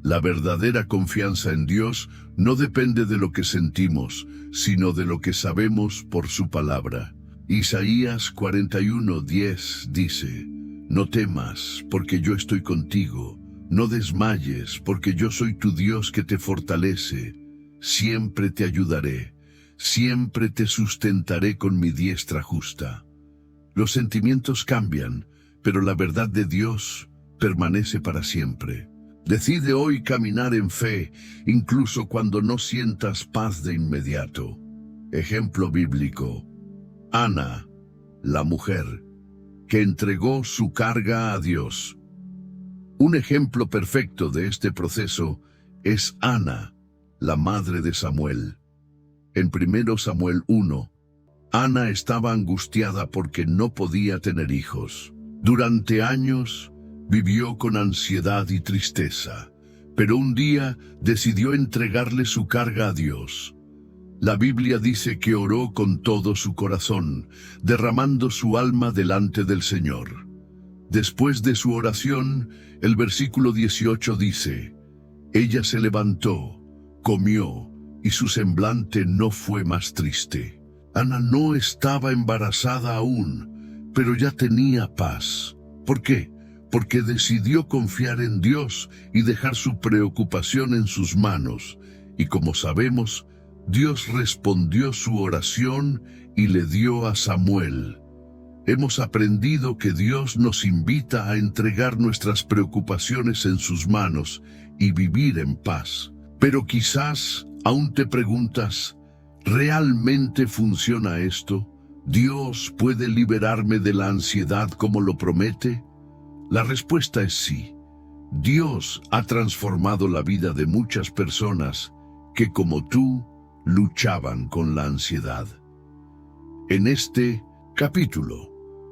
La verdadera confianza en Dios no depende de lo que sentimos, sino de lo que sabemos por su palabra. Isaías 41:10 dice, «No temas, porque yo estoy contigo. No desmayes, porque yo soy tu Dios que te fortalece. Siempre te ayudaré. Siempre te sustentaré con mi diestra justa». Los sentimientos cambian, pero la verdad de Dios permanece para siempre. Decide hoy caminar en fe, incluso cuando no sientas paz de inmediato. Ejemplo bíblico. Ana, la mujer, que entregó su carga a Dios. Un ejemplo perfecto de este proceso es Ana, la madre de Samuel. En 1 Samuel 1, Ana estaba angustiada porque no podía tener hijos. Durante años vivió con ansiedad y tristeza, pero un día decidió entregarle su carga a Dios. La Biblia dice que oró con todo su corazón, derramando su alma delante del Señor. Después de su oración, el versículo 18 dice, «Ella se levantó, comió, y su semblante no fue más triste». Ana no estaba embarazada aún, pero ya tenía paz. ¿Por qué? Porque decidió confiar en Dios y dejar su preocupación en sus manos. Y como sabemos, Dios respondió su oración y le dio a Samuel. Hemos aprendido que Dios nos invita a entregar nuestras preocupaciones en sus manos y vivir en paz. Pero quizás aún te preguntas, ¿realmente funciona esto? ¿Dios puede liberarme de la ansiedad como lo promete? La respuesta es sí. Dios ha transformado la vida de muchas personas que, como tú, luchaban con la ansiedad. En este capítulo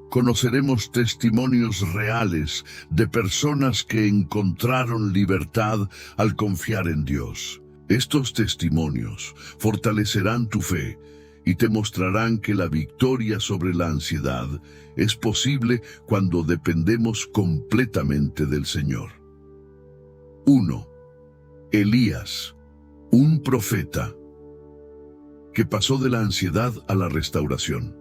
conoceremos testimonios reales de personas que encontraron libertad al confiar en Dios. Estos testimonios fortalecerán tu fe y te mostrarán que la victoria sobre la ansiedad es posible cuando dependemos completamente del Señor. 1. Elías, un profeta que pasó de la ansiedad a la restauración.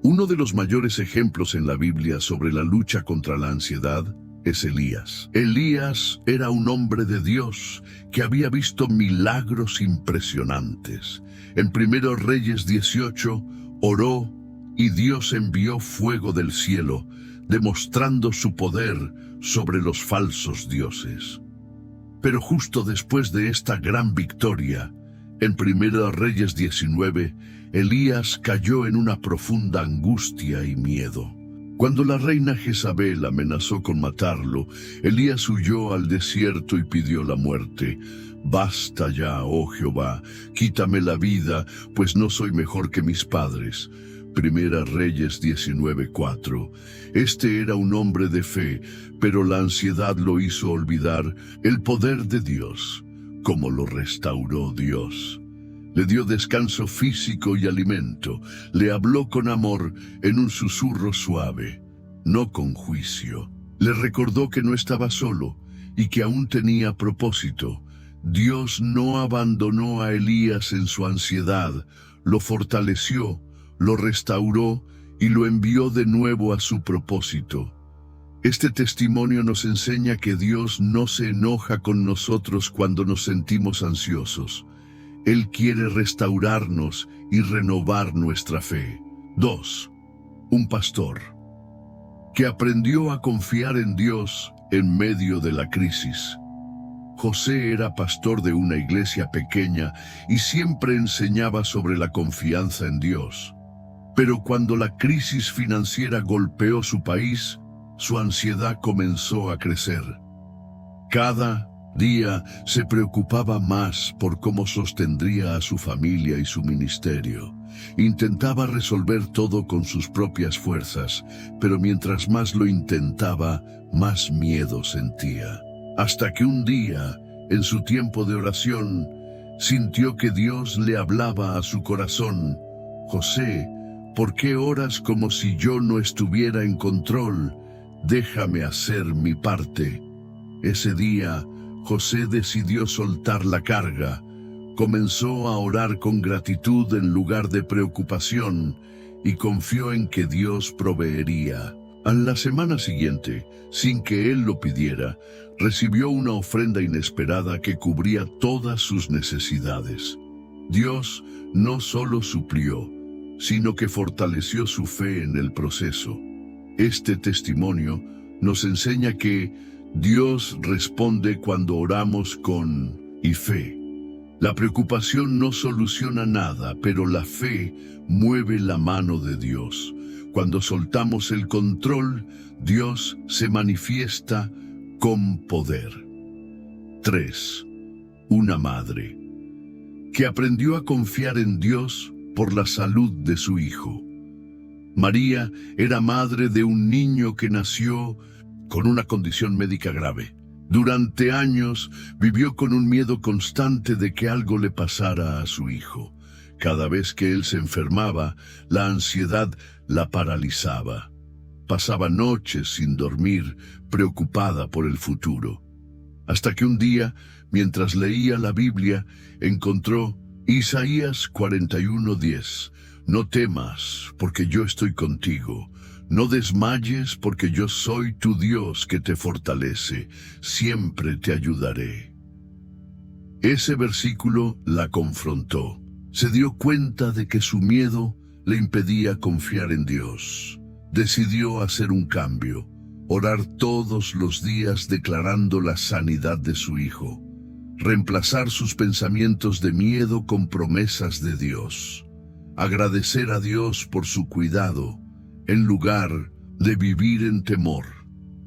Uno de los mayores ejemplos en la Biblia sobre la lucha contra la ansiedad es Elías. Elías era un hombre de Dios que había visto milagros impresionantes. En 1 Reyes 18 oró y Dios envió fuego del cielo, demostrando su poder sobre los falsos dioses. Pero justo después de esta gran victoria, en 1 Reyes 19, Elías cayó en una profunda angustia y miedo. Cuando la reina Jezabel amenazó con matarlo, Elías huyó al desierto y pidió la muerte. Basta ya, oh Jehová, quítame la vida, pues no soy mejor que mis padres. Primera Reyes 19:4. Este era un hombre de fe, pero la ansiedad lo hizo olvidar el poder de Dios. ¿Cómo lo restauró Dios? Le dio descanso físico y alimento. Le habló con amor en un susurro suave, no con juicio. Le recordó que no estaba solo y que aún tenía propósito. Dios no abandonó a Elías en su ansiedad, lo fortaleció, lo restauró y lo envió de nuevo a su propósito. Este testimonio nos enseña que Dios no se enoja con nosotros cuando nos sentimos ansiosos. Él quiere restaurarnos y renovar nuestra fe. 2. Un pastor que aprendió a confiar en Dios en medio de la crisis. José era pastor de una iglesia pequeña y siempre enseñaba sobre la confianza en Dios. Pero cuando la crisis financiera golpeó su país, su ansiedad comenzó a crecer. Cada día se preocupaba más por cómo sostendría a su familia y su ministerio. Intentaba resolver todo con sus propias fuerzas, pero mientras más lo intentaba, más miedo sentía. Hasta que un día, en su tiempo de oración, sintió que Dios le hablaba a su corazón. José, ¿por qué oras como si yo no estuviera en control? Déjame hacer mi parte. Ese día, José decidió soltar la carga. Comenzó a orar con gratitud en lugar de preocupación y confió en que Dios proveería. A la semana siguiente, sin que él lo pidiera, recibió una ofrenda inesperada que cubría todas sus necesidades. Dios no solo suplió, sino que fortaleció su fe en el proceso. Este testimonio nos enseña que Dios responde cuando oramos con fe. La preocupación no soluciona nada, pero la fe mueve la mano de Dios. Cuando soltamos el control, Dios se manifiesta con poder. 3. Una madre que aprendió a confiar en Dios por la salud de su hijo. María era madre de un niño que nació con una condición médica grave. Durante años vivió con un miedo constante de que algo le pasara a su hijo. Cada vez que él se enfermaba, la ansiedad la paralizaba. Pasaba noches sin dormir, preocupada por el futuro. Hasta que un día, mientras leía la Biblia, encontró Isaías 41:10. No temas, porque yo estoy contigo. No desmayes, porque yo soy tu Dios que te fortalece. Siempre te ayudaré. Ese versículo la confrontó. Se dio cuenta de que su miedo le impedía confiar en Dios. Decidió hacer un cambio, orar todos los días declarando la sanidad de su hijo, reemplazar sus pensamientos de miedo con promesas de Dios, agradecer a Dios por su cuidado, en lugar de vivir en temor.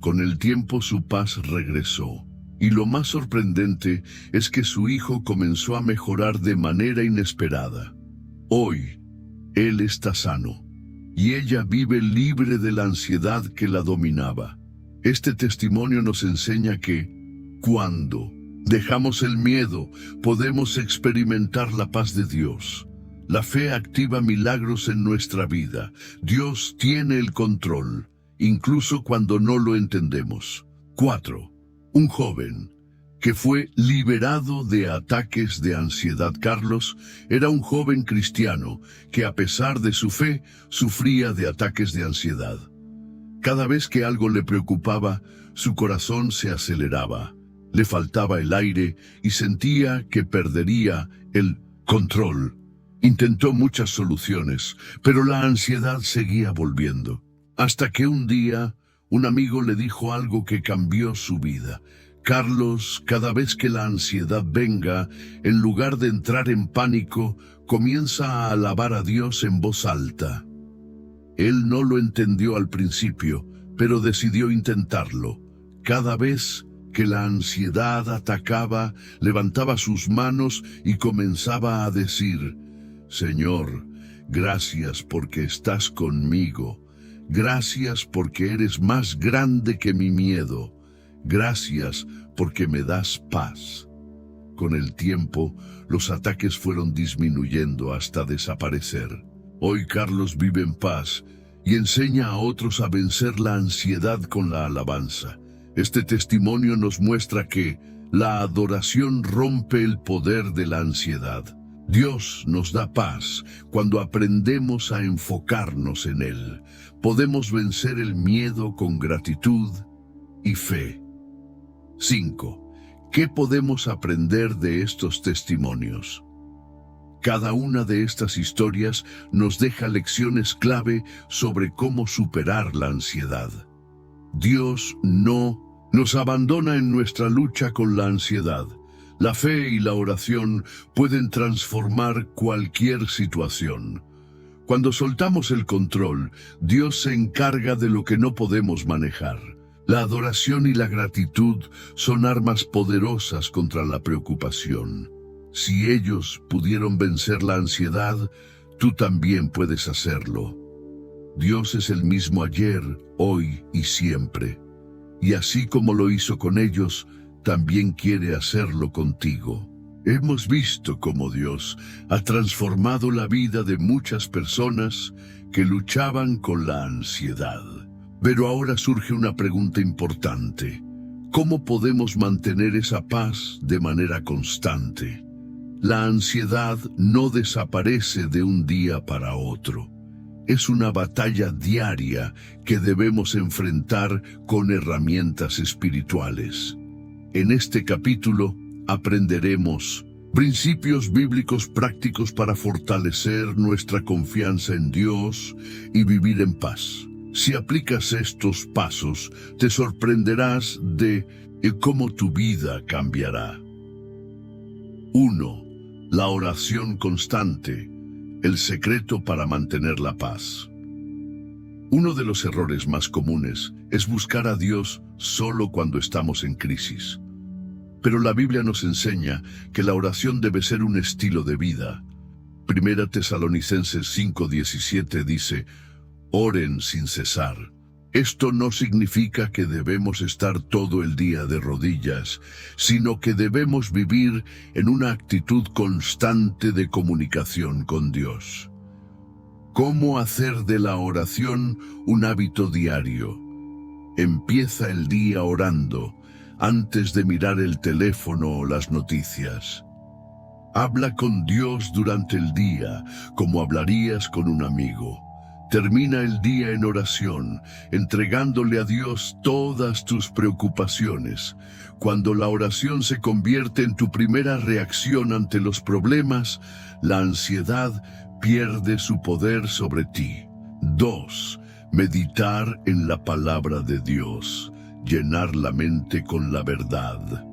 Con el tiempo su paz regresó. Y lo más sorprendente es que su hijo comenzó a mejorar de manera inesperada. Hoy, él está sano, y ella vive libre de la ansiedad que la dominaba. Este testimonio nos enseña que, cuando dejamos el miedo, podemos experimentar la paz de Dios. La fe activa milagros en nuestra vida. Dios tiene el control, incluso cuando no lo entendemos. 4. Un joven que fue liberado de ataques de ansiedad. Carlos era un joven cristiano que, a pesar de su fe, sufría de ataques de ansiedad. Cada vez que algo le preocupaba, su corazón se aceleraba, le faltaba el aire y sentía que perdería el control. Intentó muchas soluciones, pero la ansiedad seguía volviendo. Hasta que un día, un amigo le dijo algo que cambió su vida. Carlos, cada vez que la ansiedad venga, en lugar de entrar en pánico, comienza a alabar a Dios en voz alta. Él no lo entendió al principio, pero decidió intentarlo. Cada vez que la ansiedad atacaba, levantaba sus manos y comenzaba a decir: Señor, gracias porque estás conmigo. Gracias porque eres más grande que mi miedo. Gracias porque me das paz. Con el tiempo, los ataques fueron disminuyendo hasta desaparecer. Hoy Carlos vive en paz y enseña a otros a vencer la ansiedad con la alabanza. Este testimonio nos muestra que la adoración rompe el poder de la ansiedad. Dios nos da paz cuando aprendemos a enfocarnos en Él. Podemos vencer el miedo con gratitud y fe. 5. ¿Qué podemos aprender de estos testimonios? Cada una de estas historias nos deja lecciones clave sobre cómo superar la ansiedad. Dios no nos abandona en nuestra lucha con la ansiedad. La fe y la oración pueden transformar cualquier situación. Cuando soltamos el control, Dios se encarga de lo que no podemos manejar. La adoración y la gratitud son armas poderosas contra la preocupación. Si ellos pudieron vencer la ansiedad, tú también puedes hacerlo. Dios es el mismo ayer, hoy y siempre. Y así como lo hizo con ellos, también quiere hacerlo contigo. Hemos visto cómo Dios ha transformado la vida de muchas personas que luchaban con la ansiedad. Pero ahora surge una pregunta importante. ¿Cómo podemos mantener esa paz de manera constante? La ansiedad no desaparece de un día para otro. Es una batalla diaria que debemos enfrentar con herramientas espirituales. En este capítulo aprenderemos principios bíblicos prácticos para fortalecer nuestra confianza en Dios y vivir en paz. Si aplicas estos pasos, te sorprenderás de cómo tu vida cambiará. 1. La oración constante, el secreto para mantener la paz. Uno de los errores más comunes es buscar a Dios solo cuando estamos en crisis. Pero la Biblia nos enseña que la oración debe ser un estilo de vida. 1 Tesalonicenses 5:17 dice: Oren sin cesar. Esto no significa que debemos estar todo el día de rodillas, sino que debemos vivir en una actitud constante de comunicación con Dios. ¿Cómo hacer de la oración un hábito diario? Empieza el día orando, antes de mirar el teléfono o las noticias. Habla con Dios durante el día, como hablarías con un amigo. Termina el día en oración, entregándole a Dios todas tus preocupaciones. Cuando la oración se convierte en tu primera reacción ante los problemas, la ansiedad pierde su poder sobre ti. 2. Meditar en la palabra de Dios. Llenar la mente con la verdad.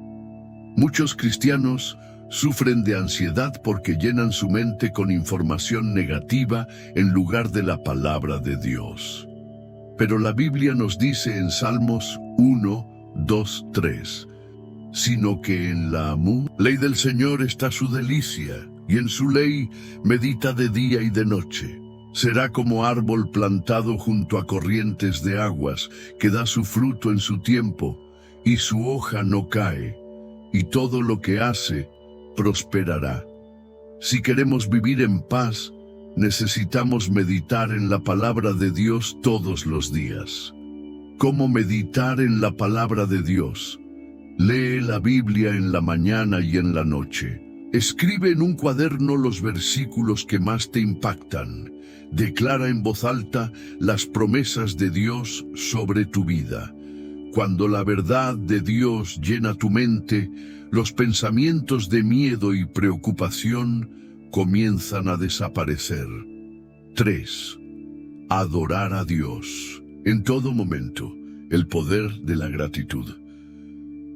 Muchos cristianos sufren de ansiedad porque llenan su mente con información negativa en lugar de la palabra de Dios. Pero la Biblia nos dice en Salmos 1, 2, 3, sino que en la ley del Señor está su delicia, y en su ley medita de día y de noche. Será como árbol plantado junto a corrientes de aguas, que da su fruto en su tiempo, y su hoja no cae, y todo lo que hace prosperará. Si queremos vivir en paz, necesitamos meditar en la palabra de Dios todos los días. ¿Cómo meditar en la palabra de Dios? Lee la Biblia en la mañana y en la noche. Escribe en un cuaderno los versículos que más te impactan. Declara en voz alta las promesas de Dios sobre tu vida. Cuando la verdad de Dios llena tu mente, los pensamientos de miedo y preocupación comienzan a desaparecer. 3. Adorar a Dios. En todo momento, el poder de la gratitud.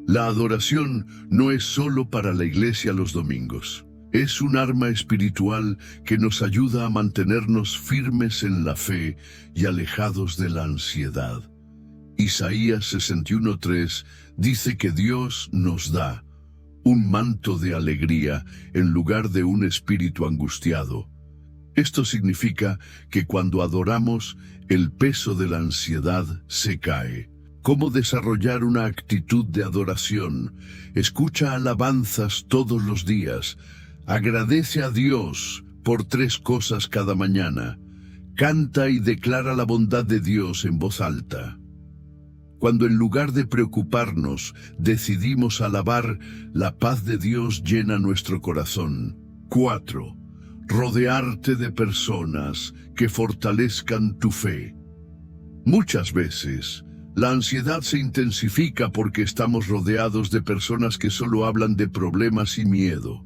La adoración no es solo para la iglesia los domingos. Es un arma espiritual que nos ayuda a mantenernos firmes en la fe y alejados de la ansiedad. Isaías 61:3 dice que Dios nos da un manto de alegría en lugar de un espíritu angustiado. Esto significa que cuando adoramos, el peso de la ansiedad se cae. ¿Cómo desarrollar una actitud de adoración? Escucha alabanzas todos los días. Agradece a Dios por 3 cosas cada mañana. Canta y declara la bondad de Dios en voz alta. Cuando en lugar de preocuparnos, decidimos alabar, la paz de Dios llena nuestro corazón. 4. Rodearte de personas que fortalezcan tu fe. Muchas veces, la ansiedad se intensifica porque estamos rodeados de personas que solo hablan de problemas y miedo.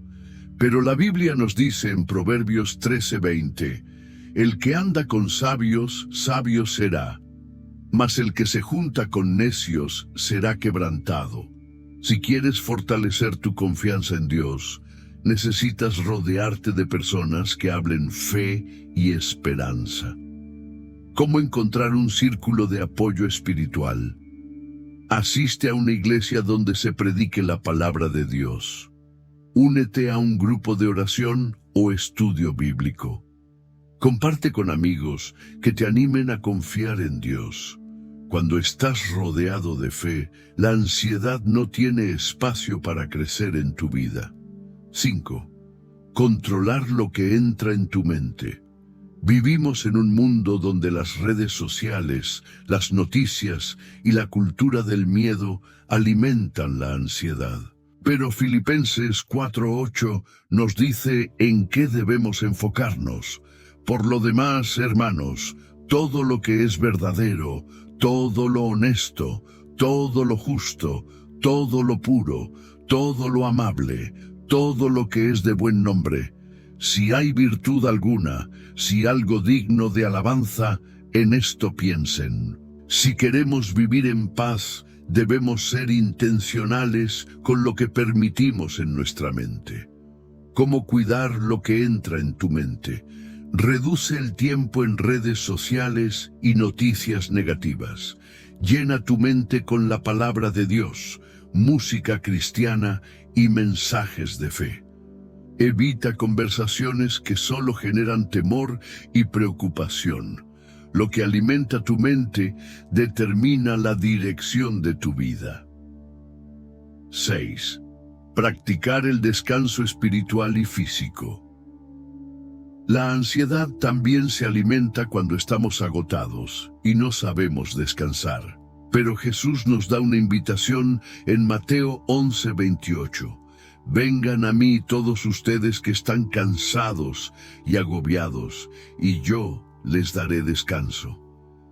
Pero la Biblia nos dice en Proverbios 13:20, el que anda con sabios, sabio será, mas el que se junta con necios será quebrantado. Si quieres fortalecer tu confianza en Dios, necesitas rodearte de personas que hablen fe y esperanza. ¿Cómo encontrar un círculo de apoyo espiritual? Asiste a una iglesia donde se predique la palabra de Dios. Únete a un grupo de oración o estudio bíblico. Comparte con amigos que te animen a confiar en Dios. Cuando estás rodeado de fe, la ansiedad no tiene espacio para crecer en tu vida. 5. Controlar lo que entra en tu mente. Vivimos en un mundo donde las redes sociales, las noticias y la cultura del miedo alimentan la ansiedad. Pero Filipenses 4:8 nos dice en qué debemos enfocarnos. Por lo demás, hermanos, todo lo que es verdadero, todo lo honesto, todo lo justo, todo lo puro, todo lo amable, todo lo que es de buen nombre. Si hay virtud alguna, si algo digno de alabanza, en esto piensen. Si queremos vivir en paz, debemos ser intencionales con lo que permitimos en nuestra mente. ¿Cómo cuidar lo que entra en tu mente? Reduce el tiempo en redes sociales y noticias negativas. Llena tu mente con la palabra de Dios, música cristiana y mensajes de fe. Evita conversaciones que solo generan temor y preocupación. Lo que alimenta tu mente determina la dirección de tu vida. 6. Practicar el descanso espiritual y físico. La ansiedad también se alimenta cuando estamos agotados y no sabemos descansar. Pero Jesús nos da una invitación en Mateo 11:28. Vengan a mí todos ustedes que están cansados y agobiados, y yo les daré descanso.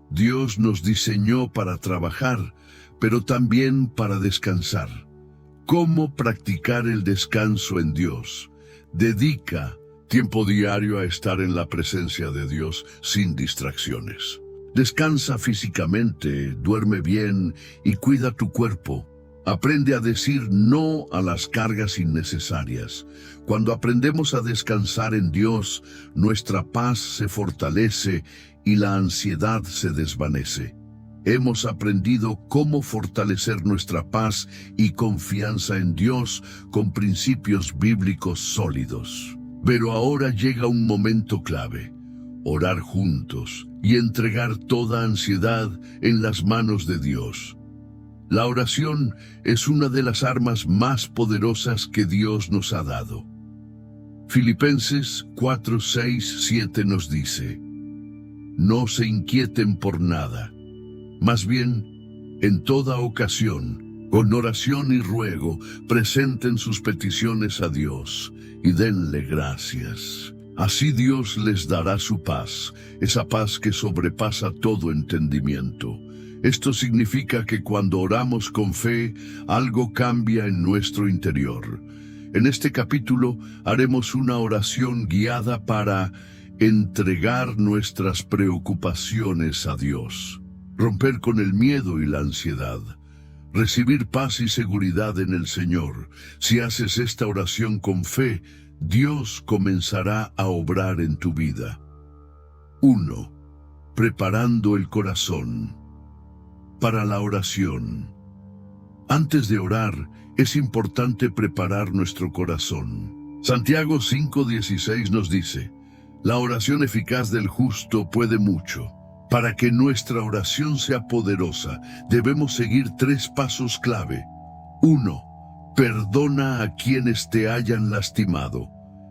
Dios nos diseñó para trabajar, pero también para descansar. ¿Cómo practicar el descanso en Dios? Dedica tiempo diario a estar en la presencia de Dios sin distracciones. Descansa físicamente, duerme bien y cuida tu cuerpo. Aprende a decir no a las cargas innecesarias. Cuando aprendemos a descansar en Dios, nuestra paz se fortalece y la ansiedad se desvanece. Hemos aprendido cómo fortalecer nuestra paz y confianza en Dios con principios bíblicos sólidos. Pero ahora llega un momento clave: orar juntos y entregar toda ansiedad en las manos de Dios. La oración es una de las armas más poderosas que Dios nos ha dado. Filipenses 4:6-7 nos dice: no se inquieten por nada, más bien, en toda ocasión, con oración y ruego, presenten sus peticiones a Dios y denle gracias. Así Dios les dará su paz, esa paz que sobrepasa todo entendimiento. Esto significa que cuando oramos con fe, algo cambia en nuestro interior. En este capítulo haremos una oración guiada para entregar nuestras preocupaciones a Dios, romper con el miedo y la ansiedad, recibir paz y seguridad en el Señor. Si haces esta oración con fe, Dios comenzará a obrar en tu vida. 1. Preparando el corazón. Para la oración. Antes de orar, es importante preparar nuestro corazón. Santiago 5:16 nos dice: la oración eficaz del justo puede mucho. Para que nuestra oración sea poderosa, debemos seguir 3 pasos clave. 1. Perdona a quienes te hayan lastimado.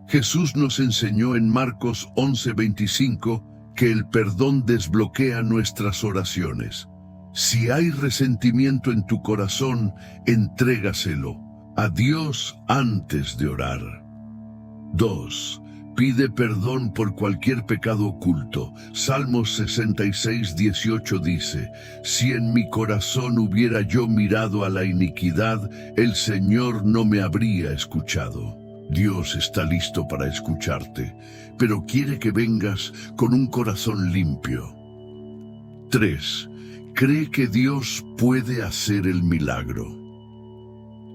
Jesús nos enseñó en Marcos 11:25 que el perdón desbloquea nuestras oraciones. Si hay resentimiento en tu corazón, entrégaselo a Dios antes de orar. 2. Pide perdón por cualquier pecado oculto. Salmos 66:18 dice: si en mi corazón hubiera yo mirado a la iniquidad, el Señor no me habría escuchado. Dios está listo para escucharte, pero quiere que vengas con un corazón limpio. 3. Cree que Dios puede hacer el milagro.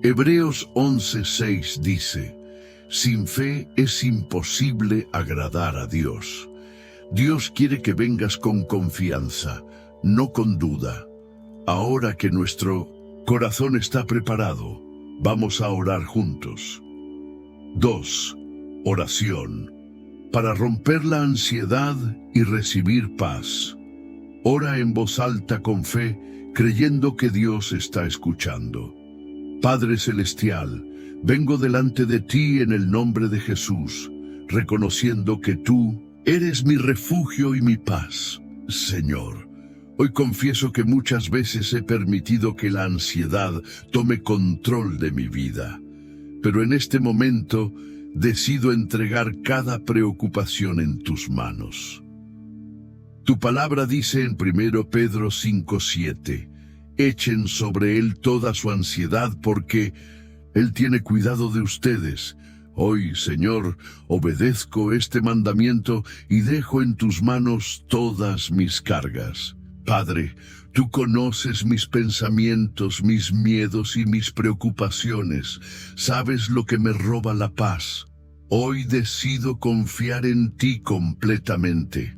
Hebreos 11:6 dice: sin fe es imposible agradar a Dios. Dios quiere que vengas con confianza, no con duda. Ahora que nuestro corazón está preparado, vamos a orar juntos. 2. Oración. Para romper la ansiedad y recibir paz. Ora en voz alta con fe, creyendo que Dios está escuchando. Padre Celestial, vengo delante de ti en el nombre de Jesús, reconociendo que tú eres mi refugio y mi paz. Señor, hoy confieso que muchas veces he permitido que la ansiedad tome control de mi vida, pero en este momento decido entregar cada preocupación en tus manos. Tu palabra dice en 1 Pedro 5:7, echen sobre él toda su ansiedad porque Él tiene cuidado de ustedes. Hoy, Señor, obedezco este mandamiento y dejo en tus manos todas mis cargas. Padre, tú conoces mis pensamientos, mis miedos y mis preocupaciones. Sabes lo que me roba la paz. Hoy decido confiar en ti completamente.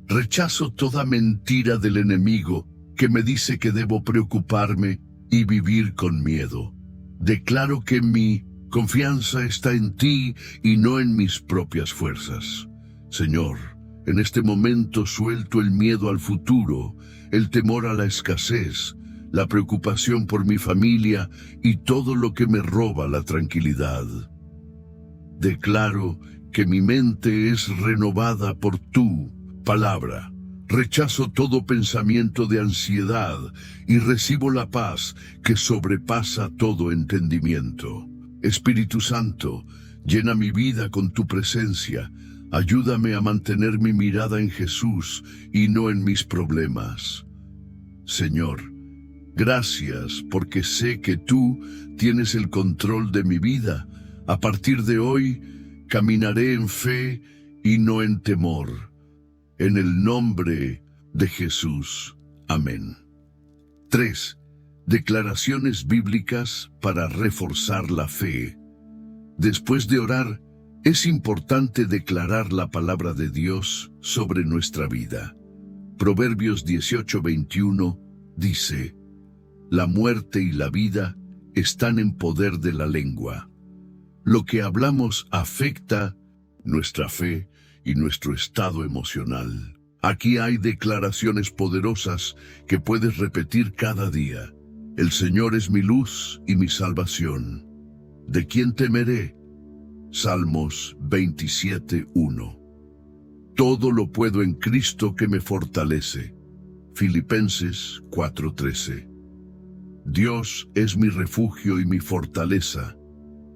Rechazo toda mentira del enemigo que me dice que debo preocuparme y vivir con miedo. Declaro que mi confianza está en ti y no en mis propias fuerzas. Señor, en este momento suelto el miedo al futuro, el temor a la escasez, la preocupación por mi familia y todo lo que me roba la tranquilidad. Declaro que mi mente es renovada por tu palabra. Rechazo todo pensamiento de ansiedad y recibo la paz que sobrepasa todo entendimiento. Espíritu Santo, llena mi vida con tu presencia. Ayúdame a mantener mi mirada en Jesús y no en mis problemas. Señor, gracias porque sé que tú tienes el control de mi vida. A partir de hoy, caminaré en fe y no en temor. En el nombre de Jesús. Amén. 3. Declaraciones bíblicas para reforzar la fe. Después de orar, es importante declarar la palabra de Dios sobre nuestra vida. Proverbios 18:21 dice: la muerte y la vida están en poder de la lengua. Lo que hablamos afecta nuestra fe y nuestro estado emocional. Aquí hay declaraciones poderosas que puedes repetir cada día. El Señor es mi luz y mi salvación. ¿De quién temeré? Salmos 27:1. Todo lo puedo en Cristo que me fortalece. Filipenses 4:13. Dios es mi refugio y mi fortaleza,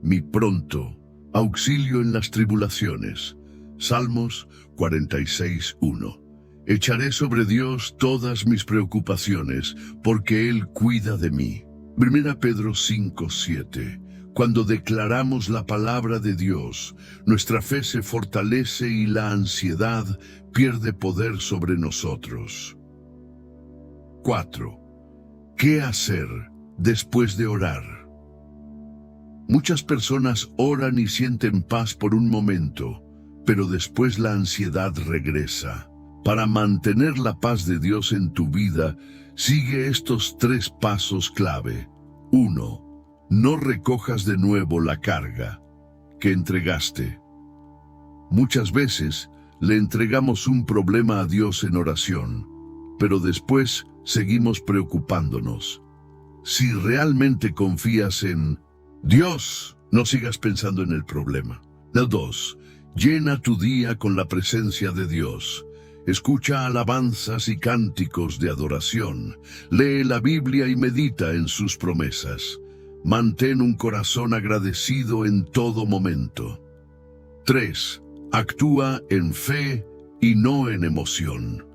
mi pronto auxilio en las tribulaciones. Salmos 46:1. Echaré sobre Dios todas mis preocupaciones, porque Él cuida de mí. 1 Pedro 5:7. Cuando declaramos la palabra de Dios, nuestra fe se fortalece y la ansiedad pierde poder sobre nosotros. 4. ¿Qué hacer después de orar? Muchas personas oran y sienten paz por un momento, pero después la ansiedad regresa. Para mantener la paz de Dios en tu vida, sigue estos 3 pasos clave. 1. No recojas de nuevo la carga que entregaste. Muchas veces le entregamos un problema a Dios en oración, pero después seguimos preocupándonos. Si realmente confías en Dios, no sigas pensando en el problema. 2. Llena tu día con la presencia de Dios. Escucha alabanzas y cánticos de adoración. Lee la Biblia y medita en sus promesas. Mantén un corazón agradecido en todo momento. 3. Actúa en fe y no en emoción.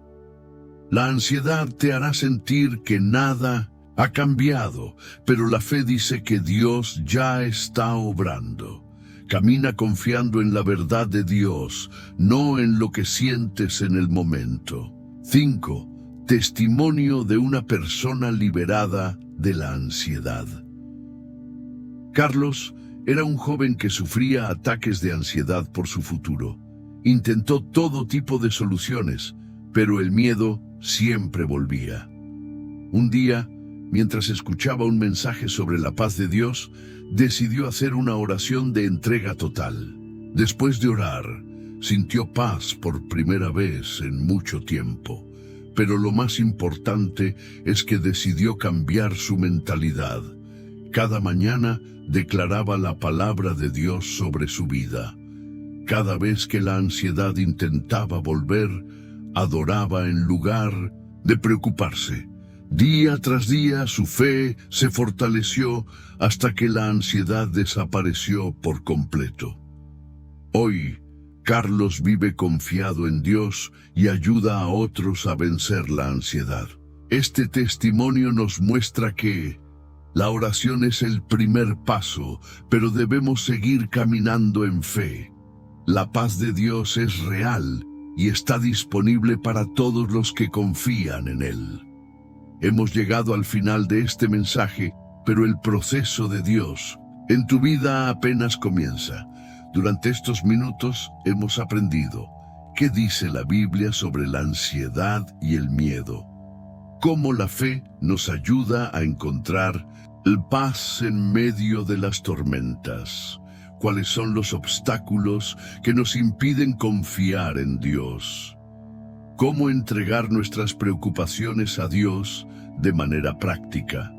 La ansiedad te hará sentir que nada ha cambiado, pero la fe dice que Dios ya está obrando. Camina confiando en la verdad de Dios, no en lo que sientes en el momento. 5. Testimonio de una persona liberada de la ansiedad. Carlos era un joven que sufría ataques de ansiedad por su futuro. Intentó todo tipo de soluciones, pero el miedo siempre volvía. Un día, mientras escuchaba un mensaje sobre la paz de Dios, decidió hacer una oración de entrega total. Después de orar, sintió paz por primera vez en mucho tiempo. Pero lo más importante es que decidió cambiar su mentalidad. Cada mañana declaraba la palabra de Dios sobre su vida. Cada vez que la ansiedad intentaba volver, adoraba en lugar de preocuparse. Día tras día su fe se fortaleció hasta que la ansiedad desapareció por completo. Hoy, Carlos vive confiado en Dios y ayuda a otros a vencer la ansiedad. Este testimonio nos muestra que la oración es el primer paso, pero debemos seguir caminando en fe. La paz de Dios es real y está disponible para todos los que confían en Él. Hemos llegado al final de este mensaje, pero el proceso de Dios en tu vida apenas comienza. Durante estos minutos hemos aprendido qué dice la Biblia sobre la ansiedad y el miedo, cómo la fe nos ayuda a encontrar el paz en medio de las tormentas, cuáles son los obstáculos que nos impiden confiar en Dios, cómo entregar nuestras preocupaciones a Dios de manera práctica.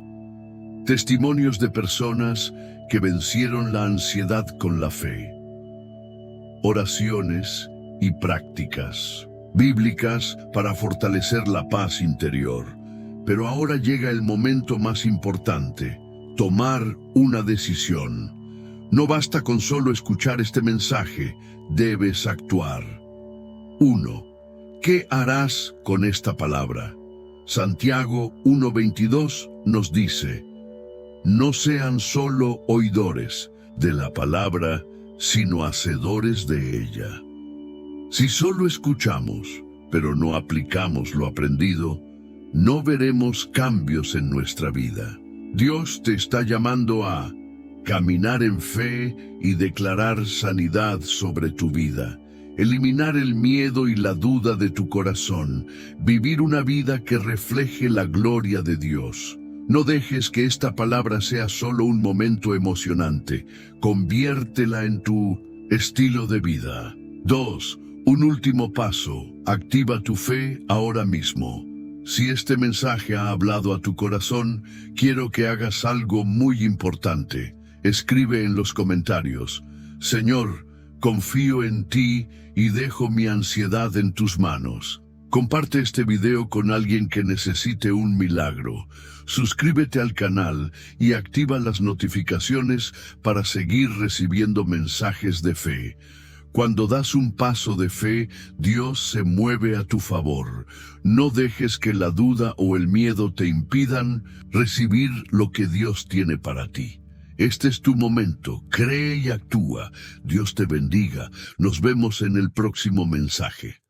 Testimonios de personas que vencieron la ansiedad con la fe. Oraciones y prácticas bíblicas para fortalecer la paz interior. Pero ahora llega el momento más importante: tomar una decisión. No basta con solo escuchar este mensaje, debes actuar. 1. ¿Qué harás con esta palabra? Santiago 1:22 nos dice: no sean solo oidores de la palabra, sino hacedores de ella. Si solo escuchamos, pero no aplicamos lo aprendido, no veremos cambios en nuestra vida. Dios te está llamando a caminar en fe y declarar sanidad sobre tu vida. Eliminar el miedo y la duda de tu corazón. Vivir una vida que refleje la gloria de Dios. No dejes que esta palabra sea solo un momento emocionante. Conviértela en tu estilo de vida. 2. Un último paso. Activa tu fe ahora mismo. Si este mensaje ha hablado a tu corazón, quiero que hagas algo muy importante. Escribe en los comentarios: Señor, confío en ti y dejo mi ansiedad en tus manos. Comparte este video con alguien que necesite un milagro. Suscríbete al canal y activa las notificaciones para seguir recibiendo mensajes de fe. Cuando das un paso de fe, Dios se mueve a tu favor. No dejes que la duda o el miedo te impidan recibir lo que Dios tiene para ti. Este es tu momento. Cree y actúa. Dios te bendiga. Nos vemos en el próximo mensaje.